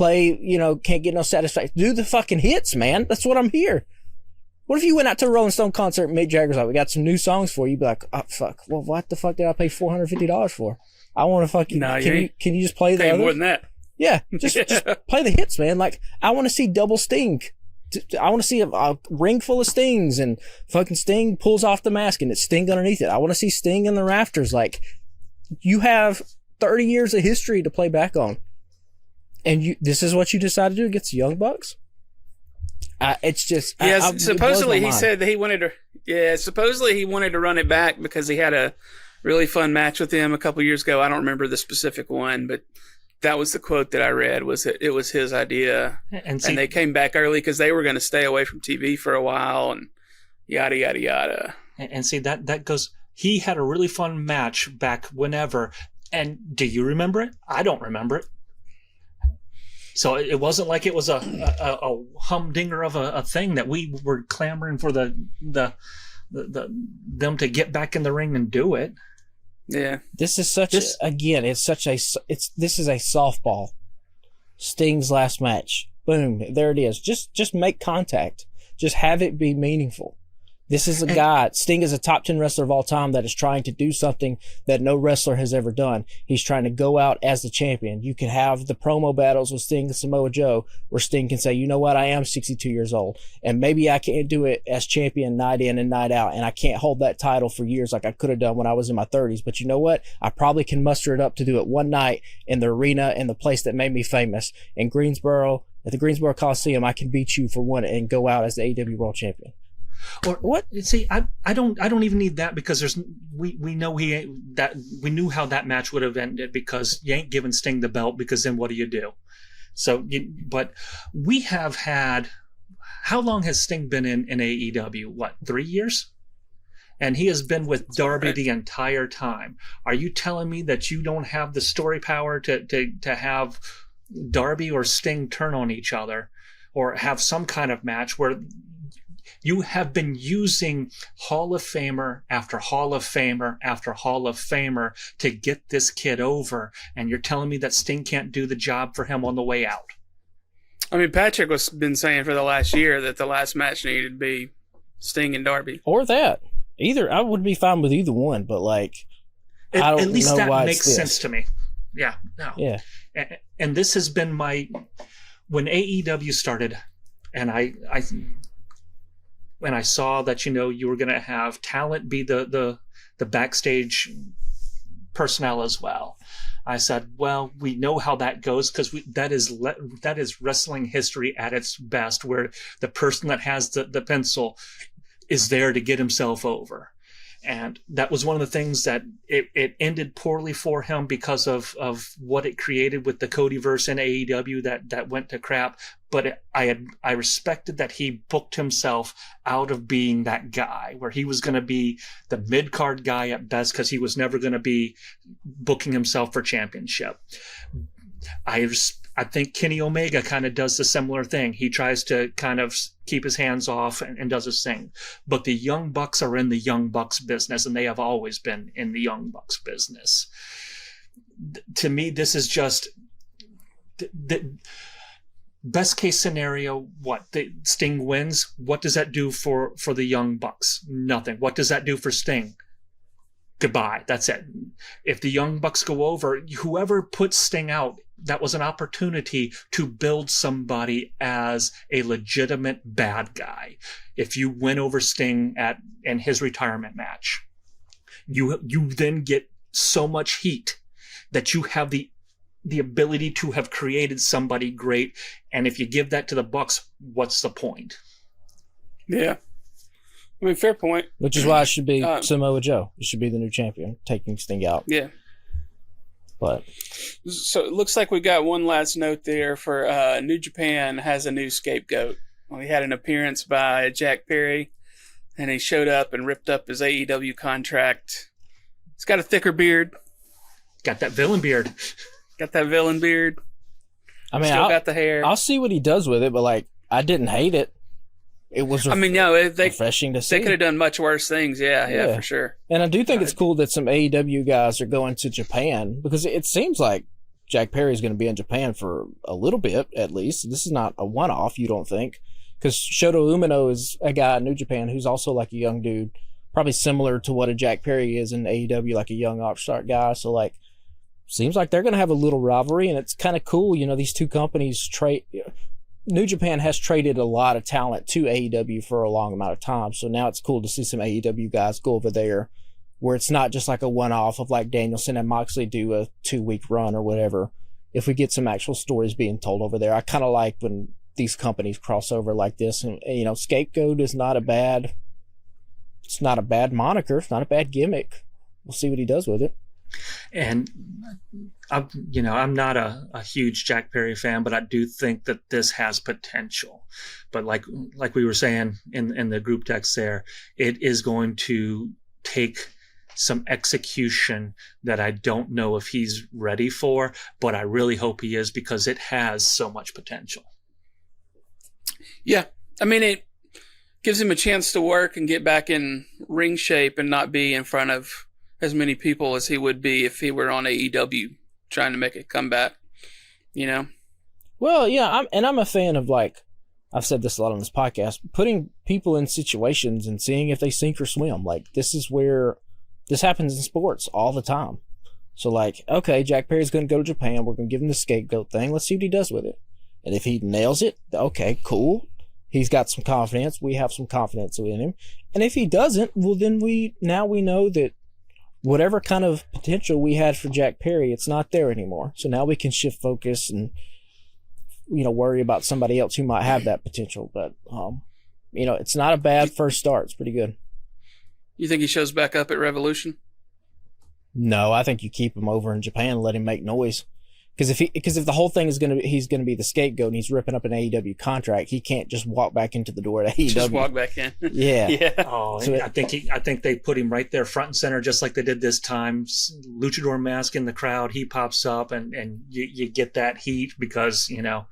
you know, Can't Get No Satisfaction. Do the fucking hits, man. That's what I'm here. What if you went out to a Rolling Stone concert and Mick Jagger's like, we got some new songs for you? You'd be like, oh, fuck. Well, what the fuck did I pay $450 for? I want to fucking, can you just play the others? More than that. Yeah, just play the hits, man. Like, I want to see double Sting. I want to see a ring full of Stings, and fucking Sting pulls off the mask and it's Sting underneath it. I want to see Sting in the rafters. Like, you have 30 years of history to play back on, and this is what you decide to do against the Young Bucks? It's just... Yeah, supposedly he said that he wanted to... Yeah, supposedly he wanted to run it back because he had a really fun match with him a couple years ago. I don't remember the specific one, but that was the quote that I read, was that it was his idea. And they came back early because they were going to stay away from TV for a while and yada, yada, yada. And see, that goes... He had a really fun match back whenever. And do you remember it? I don't remember it. So it wasn't like it was a humdinger of a thing that we were clamoring for them to get back in the ring and do it. Yeah. This is this is a softball. Sting's last match. Boom. There it is. Just make contact. Just have it be meaningful. This is a guy, Sting is a top 10 wrestler of all time that is trying to do something that no wrestler has ever done. He's trying to go out as the champion. You can have the promo battles with Sting and Samoa Joe where Sting can say, you know what, I am 62 years old and maybe I can't do it as champion night in and night out, and I can't hold that title for years like I could have done when I was in my 30s. But you know what? I probably can muster it up to do it one night in the arena in the place that made me famous in Greensboro, at the Greensboro Coliseum. I can beat you for one and go out as the AEW World Champion. Or what? See, I don't even need that, because we know that we knew how that match would have ended, because you ain't giving Sting the belt, because then what do you do? So, but we have had, how long has Sting been in AEW? What, 3 years? And he has been with Darby the entire time. Are you telling me that you don't have the story power to have Darby or Sting turn on each other, or have some kind of match where you have been using Hall of Famer after Hall of Famer after Hall of Famer to get this kid over, and you're telling me that Sting can't do the job for him on the way out? I mean, Patrick has been saying for the last year that the last match needed to be Sting and Darby. Or that. Either. I would be fine with either one, but like, I don't know why it's this. At least that makes sense to me. Yeah. No. Yeah. And this has been when AEW started, and when I saw that, you were going to have talent be the backstage personnel as well, I said, well, we know how that goes, because that is wrestling history at its best, where the person that has the pencil is there to get himself over. And that was one of the things that it ended poorly for him because of what it created with the Codyverse and AEW that went to crap. But I respected that he booked himself out of being that guy, where he was going to be the mid-card guy at best, because he was never going to be booking himself for championship. I think Kenny Omega kind of does the similar thing. He tries to kind of keep his hands off and does his thing. But the Young Bucks are in the Young Bucks business, and they have always been in the Young Bucks business. To me, this is just the best case scenario. What? Sting wins. What does that do for the Young Bucks? Nothing. What does that do for Sting? Goodbye. That's it. If the Young Bucks go over, whoever puts Sting out, that was an opportunity to build somebody as a legitimate bad guy. If you win over Sting in his retirement match, you then get so much heat that you have the the ability to have created somebody great. And if you give that to the Bucks, what's the point? Yeah. I mean, fair point. Which is why it should be Samoa Joe. It should be the new champion, taking Sting out. Yeah. But so it looks like we got one last note there for New Japan has a new scapegoat. We had an appearance by Jack Perry, and he showed up and ripped up his AEW contract. He's got a thicker beard. Got that villain beard. Got that villain beard. I mean, Still got the hair. I'll see what he does with it, but like, I didn't hate it. It was refreshing to see. They could have done much worse things. Yeah, for sure. And I do think it's cool that some AEW guys are going to Japan, because it seems like Jack Perry is going to be in Japan for a little bit, at least. This is not a one-off, you don't think? Because Shota Umino is a guy in New Japan who's also like a young dude, probably similar to what a Jack Perry is in AEW, like a young upstart guy. So like, seems like they're going to have a little rivalry, and it's kind of cool. You know, these two companies trade. New Japan has traded a lot of talent to AEW for a long amount of time, so now it's cool to see some AEW guys go over there, where it's not just like a one-off of like Danielson and Moxley do a 2-week run or whatever. If we get some actual stories being told over there, I kind of like when these companies cross over like this. And you know, scapegoat is not a bad. It's not a bad moniker. It's not a bad gimmick. We'll see what he does with it. And I'm not a huge Jack Perry fan, but I do think that this has potential. But like we were saying in the group text there, it is going to take some execution that I don't know if he's ready for, but I really hope he is, because it has so much potential. Yeah. I mean, it gives him a chance to work and get back in ring shape and not be in front of as many people as he would be if he were on AEW trying to make a comeback, you know? Well, yeah, I'm a fan of, like, I've said this a lot on this podcast, putting people in situations and seeing if they sink or swim. Like, this happens in sports all the time. So, like, okay, Jack Perry's going to go to Japan. We're going to give him the scapegoat thing. Let's see what he does with it. And if he nails it, okay, cool. He's got some confidence. We have some confidence in him. And if he doesn't, well, then we know that whatever kind of potential we had for Jack Perry, it's not there anymore. So now we can shift focus and, you know, worry about somebody else who might have that potential. But, you know, it's not a bad first start. It's pretty good. You think he shows back up at Revolution? No, I think you keep him over in Japan and let him make noise. Because if the whole thing is he's going to be the scapegoat and he's ripping up an AEW contract, he can't just walk back into the door at AEW. Just walk back in. Yeah. Yeah. Oh, so I think they put him right there front and center, just like they did this time. Luchador mask in the crowd, he pops up, and you get that heat because, you know,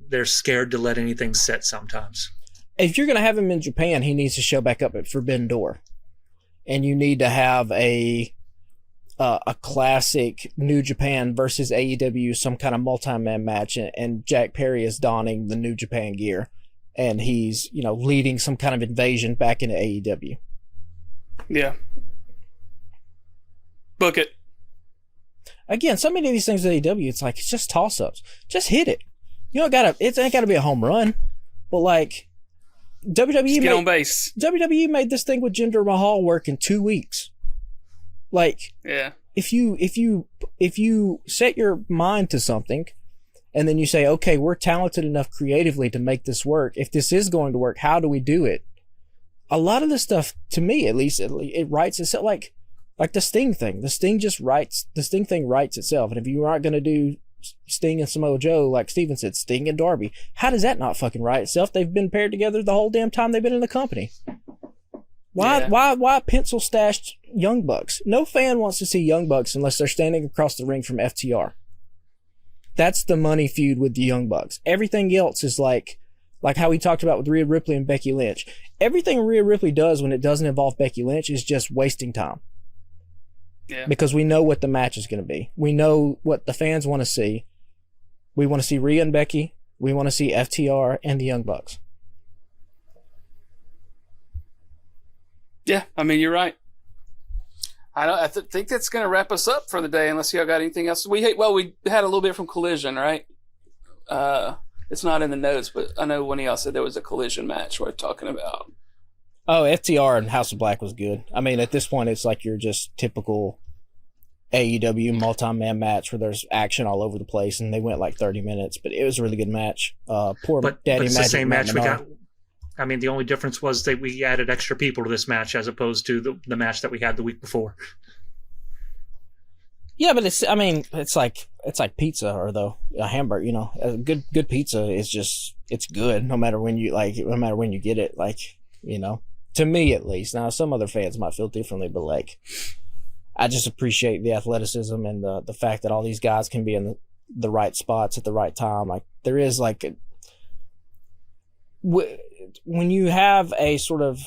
they're scared to let anything sit sometimes. If you're going to have him in Japan, he needs to show back up at Forbidden Door, and you need to have a classic New Japan versus AEW, some kind of multi-man match, and Jack Perry is donning the New Japan gear, and he's, you know, leading some kind of invasion back into AEW. Yeah. Book it. Again, so many of these things at AEW, it's like, it's just toss-ups. Just hit it. You don't gotta, it ain't gotta be a home run, but like, get on base. WWE made this thing with Jinder Mahal work in 2 weeks. Like, yeah, if you set your mind to something, and then you say, okay, we're talented enough creatively to make this work. If this is going to work, how do we do it? A lot of this stuff, to me at least, it writes itself. Like the Sting thing. The Sting thing writes itself. And if you aren't going to do Sting and Samoa Joe, like Steven said, Sting and Darby, how does that not fucking write itself? They've been paired together the whole damn time they've been in the company. Why pencil stashed Young Bucks? No fan wants to see Young Bucks unless they're standing across the ring from FTR. That's the money feud with the Young Bucks. Everything else is like how we talked about with Rhea Ripley and Becky Lynch. Everything Rhea Ripley does when it doesn't involve Becky Lynch is just wasting time. Yeah. Because we know what the match is going to be. We know what the fans want to see. We want to see Rhea and Becky. We want to see FTR and the Young Bucks. Yeah, I mean, you're right. I think that's going to wrap us up for the day, unless y'all got anything else. We had a little bit from Collision, right? It's not in the notes, but I know one of y'all said there was a Collision match worth talking about. Oh, FTR and House of Black was good. I mean, at this point, it's like you're just typical AEW multi-man match where there's action all over the place, and they went like 30 minutes, but it was a really good match. Poor but Daddy it's Magic the same Matt match we Menard. got. I mean, the only difference was that we added extra people to this match as opposed to the match that we had the week before. Yeah, but it's like pizza or a hamburger. You know, a good pizza is just, it's good no matter when you get it. Like, you know, to me at least. Now some other fans might feel differently, but like, I just appreciate the athleticism and the fact that all these guys can be in the right spots at the right time. Like there is like when you have a sort of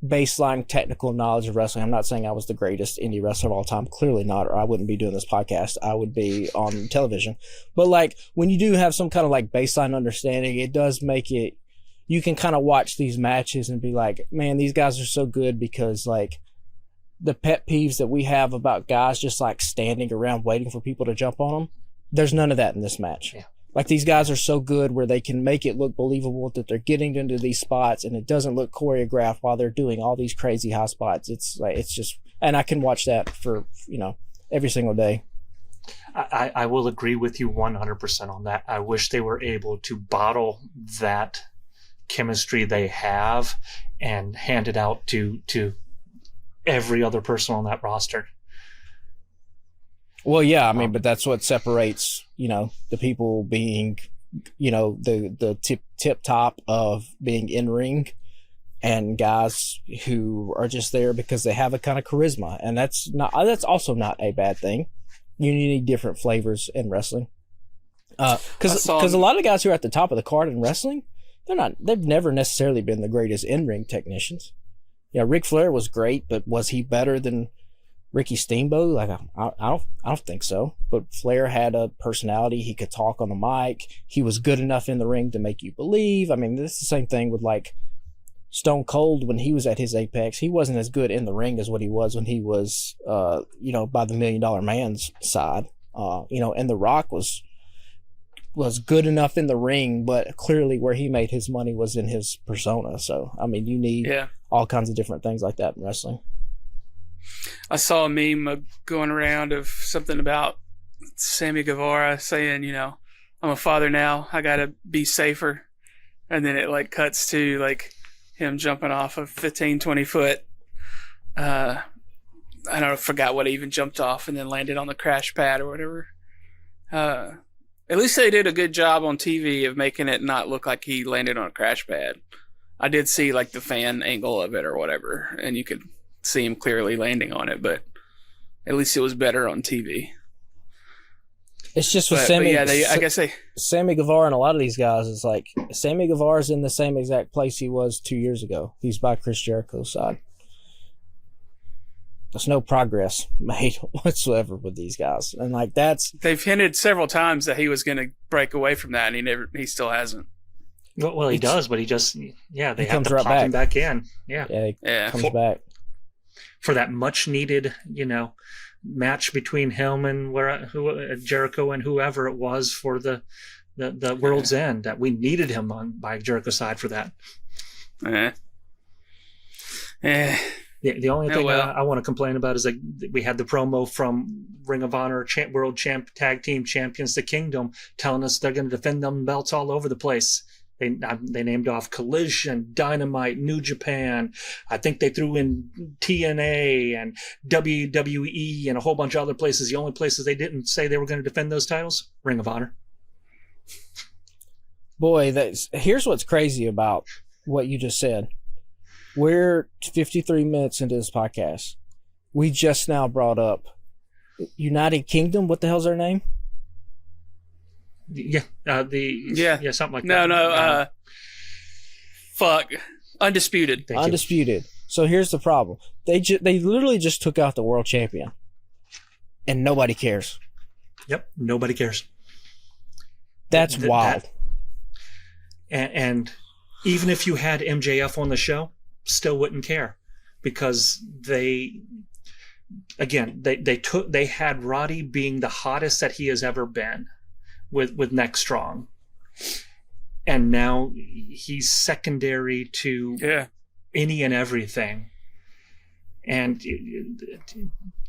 baseline technical knowledge of wrestling. I'm not saying I was the greatest indie wrestler of all time. Clearly not, or I wouldn't be doing this podcast. I would be on television. But like when you do have some kind of like baseline understanding, it does make it, you can kind of watch these matches and be like, man, these guys are so good, because like the pet peeves that we have about guys just like standing around waiting for people to jump on them, there's none of that in this match. Yeah. Like these guys are so good where they can make it look believable that they're getting into these spots and it doesn't look choreographed while they're doing all these crazy high spots. It's like, it's just, and I can watch that for, you know, every single day. I will agree with you 100% on that. I wish they were able to bottle that chemistry they have and hand it out to every other person on that roster. Well, yeah, I mean, but that's what separates, you know, the people being, you know, the tip top of being in ring and guys who are just there because they have a kind of charisma. And that's also not a bad thing. You need different flavors in wrestling. Because a lot of guys who are at the top of the card in wrestling, they've never necessarily been the greatest in-ring technicians. Yeah, Ric Flair was great, but was he better than Ricky Steamboat? Like, I don't think so. But Flair had a personality. He could talk on the mic. He was good enough in the ring to make you believe. I mean, this is the same thing with like Stone Cold when he was at his apex. He wasn't as good in the ring as what he was when he was, you know, by the $1 Million Man's side. You know, and The Rock was good enough in the ring, but clearly where he made his money was in his persona. So, I mean, you need all kinds of different things like that in wrestling. I saw a meme going around of something about Sammy Guevara saying, you know, I'm a father now, I gotta be safer. And then it like cuts to like him jumping off a 15, 20 foot. I forgot what he even jumped off and then landed on the crash pad or whatever. At least they did a good job on TV of making it not look like he landed on a crash pad. I did see like the fan angle of it or whatever, and you could see him clearly landing on it, but at least it was better on TV. It's just with Sammy. But yeah, Sammy Guevara and a lot of these guys is like Sammy Guevara's in the same exact place he was 2 years ago. He's by Chris Jericho's side. There's no progress made whatsoever with these guys, and like they've hinted several times that he was going to break away from that, and he still hasn't. Well, he does, but he just they have to right pop him back in. Yeah, he comes back for that much needed, you know, match between him and Jericho and whoever it was for the World's End, that we needed him on by Jericho's side for that. The only thing I want to complain about is like we had the promo from Ring of Honor World Tag Team Champions, The Kingdom, telling us they're going to defend them belts all over the place. They named off Collision, Dynamite, New Japan. I think they threw in TNA and WWE and a whole bunch of other places. The only places they didn't say they were going to defend those titles, Ring of Honor. Boy, here's what's crazy about what you just said. We're 53 minutes into this podcast. We just now brought up United Kingdom. What the hell's their name? Yeah, something like that. Fuck, Undisputed. Undisputed. So here's the problem. They literally just took out the world champion, and nobody cares. Yep, nobody cares. That's wild. And even if you had MJF on the show, still wouldn't care, because they had Roddy being the hottest that he has ever been with Neck Strong, and now he's secondary to any and everything. And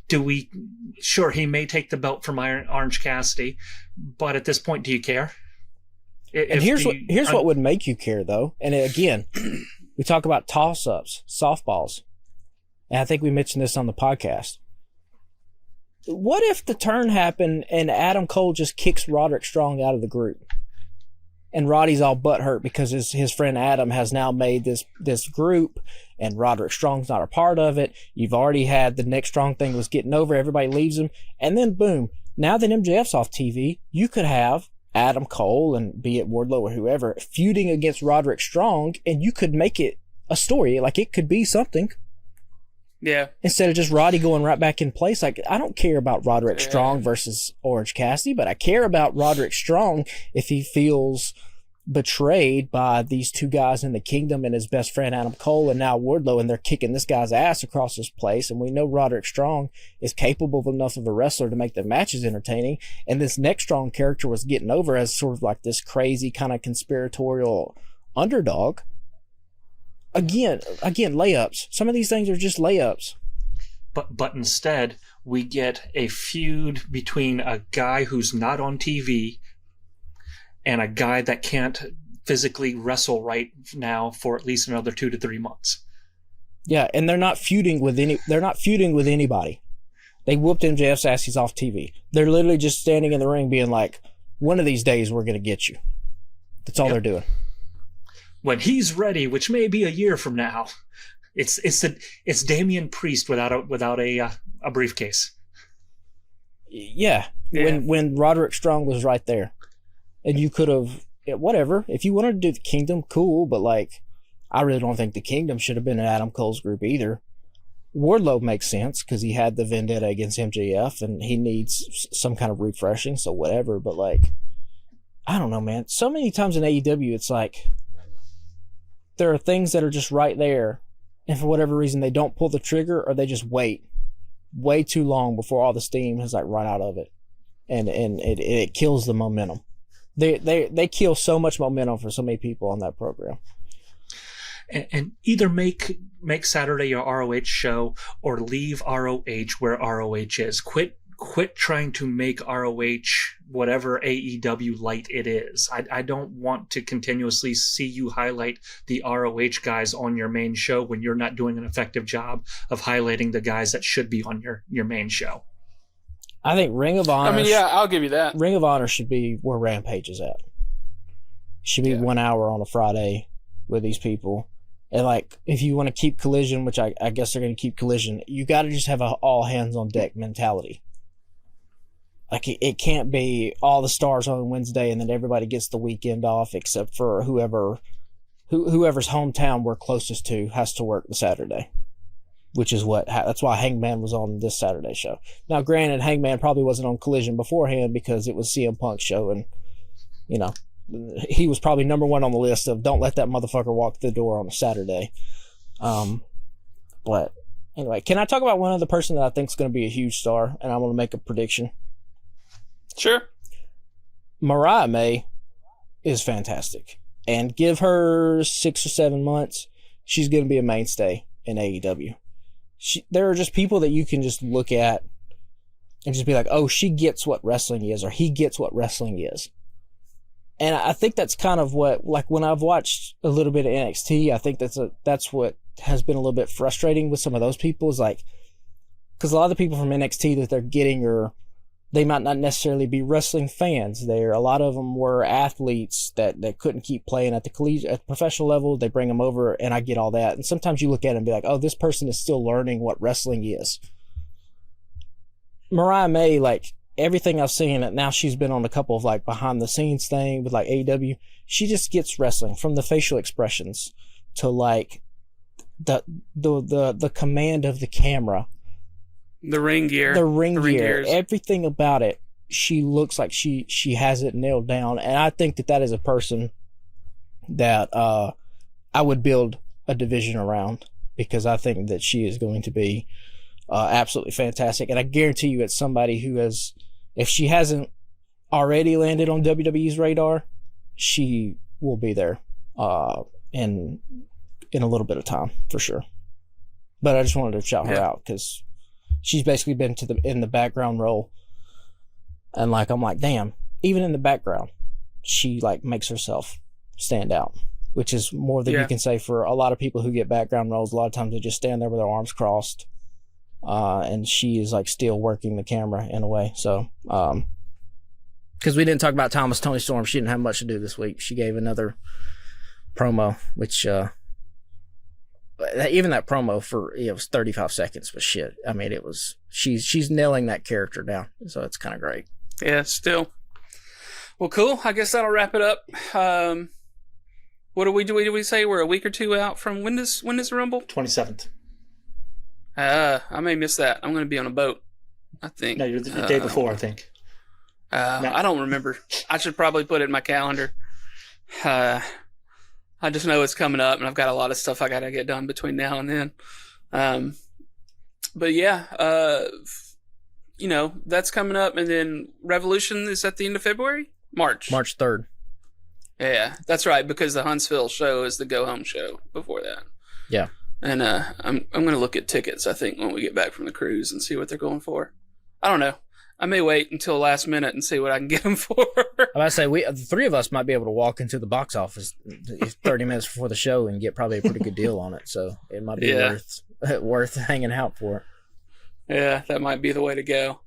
do we sure, he may take the belt from Orange Cassidy, but at this point, do you care? And here's what would make you care, though. And again, we talk about toss-ups, softballs, and I think we mentioned this on the podcast. What if the turn happened and Adam Cole just kicks Roderick Strong out of the group? And Roddy's all butthurt because his friend Adam has now made this group, and Roderick Strong's not a part of it. You've already had the Nick Strong thing was getting over. Everybody leaves him. And then, boom, now that MJF's off TV, you could have Adam Cole and be it Wardlow or whoever feuding against Roderick Strong, and you could make it a story. Like, it could be something. Yeah. Instead of just Roddy going right back in place. Like, I don't care about Roderick Strong versus Orange Cassidy, but I care about Roderick Strong if he feels betrayed by these two guys in the Kingdom and his best friend Adam Cole and now Wardlow, and they're kicking this guy's ass across this place. And we know Roderick Strong is capable enough of a wrestler to make the matches entertaining. And this Nick Strong character was getting over as sort of like this crazy kind of conspiratorial underdog. Again, layups. Some of these things are just layups. But instead, we get a feud between a guy who's not on TV and a guy that can't physically wrestle right now for at least another 2 to 3 months. Yeah, and they're not feuding with anybody. They whooped MJF's ass, he's off TV. They're literally just standing in the ring being like, one of these days we're going to get you. That's all they're doing. When he's ready, which may be a year from now, it's Damian Priest without a briefcase. Yeah. When Roderick Strong was right there, and you could have whatever. If you wanted to do the Kingdom, cool, but like, I really don't think the Kingdom should have been in Adam Cole's group either. Wardlow makes sense because he had the vendetta against MJF, and he needs some kind of refreshing. So whatever, but like, I don't know, man. So many times in AEW, it's like, there are things that are just right there, and for whatever reason they don't pull the trigger, or they just wait way too long before all the steam has like run out of it, and it kills the momentum. They kill so much momentum for so many people on that program. And either make Saturday your ROH show or leave ROH where ROH is. Quit trying to make ROH whatever AEW light it is. I don't want to continuously see you highlight the ROH guys on your main show when you're not doing an effective job of highlighting the guys that should be on your main show. I think Ring of Honor... I mean, yeah, I'll give you that. Ring of Honor should be where Rampage is at. Should be 1 hour on a Friday with these people. And like, if you want to keep Collision, which I guess they're going to keep Collision, you got to just have a all hands on deck mentality. Like, it can't be all the stars on Wednesday and then everybody gets the weekend off except for whoever's hometown we're closest to has to work the Saturday, which is that's why Hangman was on this Saturday show. Now, granted, Hangman probably wasn't on Collision beforehand because it was CM Punk's show, and you know, he was probably number one on the list of don't let that motherfucker walk the door on a Saturday. But anyway, can I talk about one other person that I think is going to be a huge star, and I'm going to make a prediction? Sure. Mariah May is fantastic, and give her 6 or 7 months, she's going to be a mainstay in AEW. There are just people that you can just look at and just be like, oh, she gets what wrestling is, or he gets what wrestling is. And I think that's kind of what, like, when I've watched a little bit of NXT, I think that's what has been a little bit frustrating with some of those people, is like, because a lot of the people from NXT that they're getting they might not necessarily be wrestling fans. A lot of them were athletes that couldn't keep playing at the professional level. They bring them over, and I get all that. And sometimes you look at it and be like, oh, this person is still learning what wrestling is. Mariah May, like, everything I've seen, now she's been on a couple of like behind the scenes thing with like AEW. She just gets wrestling, from the facial expressions to like the command of the camera. The ring gear. The ring gear. Gears. Everything about it, she looks like she has it nailed down. And I think that is a person that I would build a division around, because I think that she is going to be absolutely fantastic. And I guarantee you it's somebody who has, if she hasn't already landed on WWE's radar, she will be there in a little bit of time, for sure. But I just wanted to shout her out because she's basically been in the background role, and like I'm like, damn, even in the background, she like makes herself stand out, which is more than you can say for a lot of people who get background roles. A lot of times they just stand there with their arms crossed, and she is like still working the camera in a way. So, because we didn't talk about Toni Storm, she didn't have much to do this week. She gave another promo, which even that promo for it was 35 seconds was shit. I mean, it was she's nailing that character down, so it's kind of great. Yeah, still. Well, cool. I guess that'll wrap it up. What do we say? We're a week or two out from when does the Rumble? 27th. I may miss that. I'm going to be on a boat, I think. No, you're the day before, I think. No. I don't remember. I should probably put it in my calendar. I just know it's coming up, and I've got a lot of stuff I got to get done between now and then. But yeah, that's coming up, and then Revolution is at the end of February? March 3rd. Yeah, that's right, because the Huntsville show is the go-home show before that. Yeah. And I'm going to look at tickets, I think, when we get back from the cruise and see what they're going for. I don't know. I may wait until last minute and see what I can get them for. I about to say, the three of us might be able to walk into the box office 30 minutes before the show and get probably a pretty good deal on it. So it might be worth hanging out for. Yeah, that might be the way to go.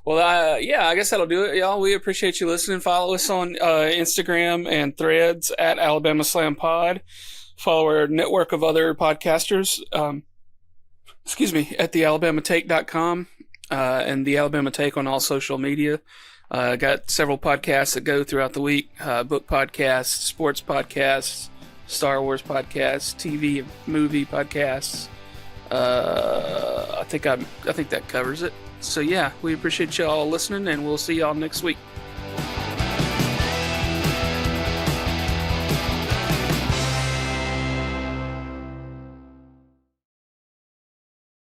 Well, I guess that'll do it, y'all. We appreciate you listening. Follow us on Instagram and Threads at Alabama Slam Pod. Follow our network of other podcasters. At thealabamatake.com and the Alabama Take on all social media. Got several podcasts that go throughout the week. Book podcasts, sports podcasts, Star Wars podcasts, TV movie podcasts. I think that covers it. So yeah, we appreciate y'all listening, and we'll see y'all next week.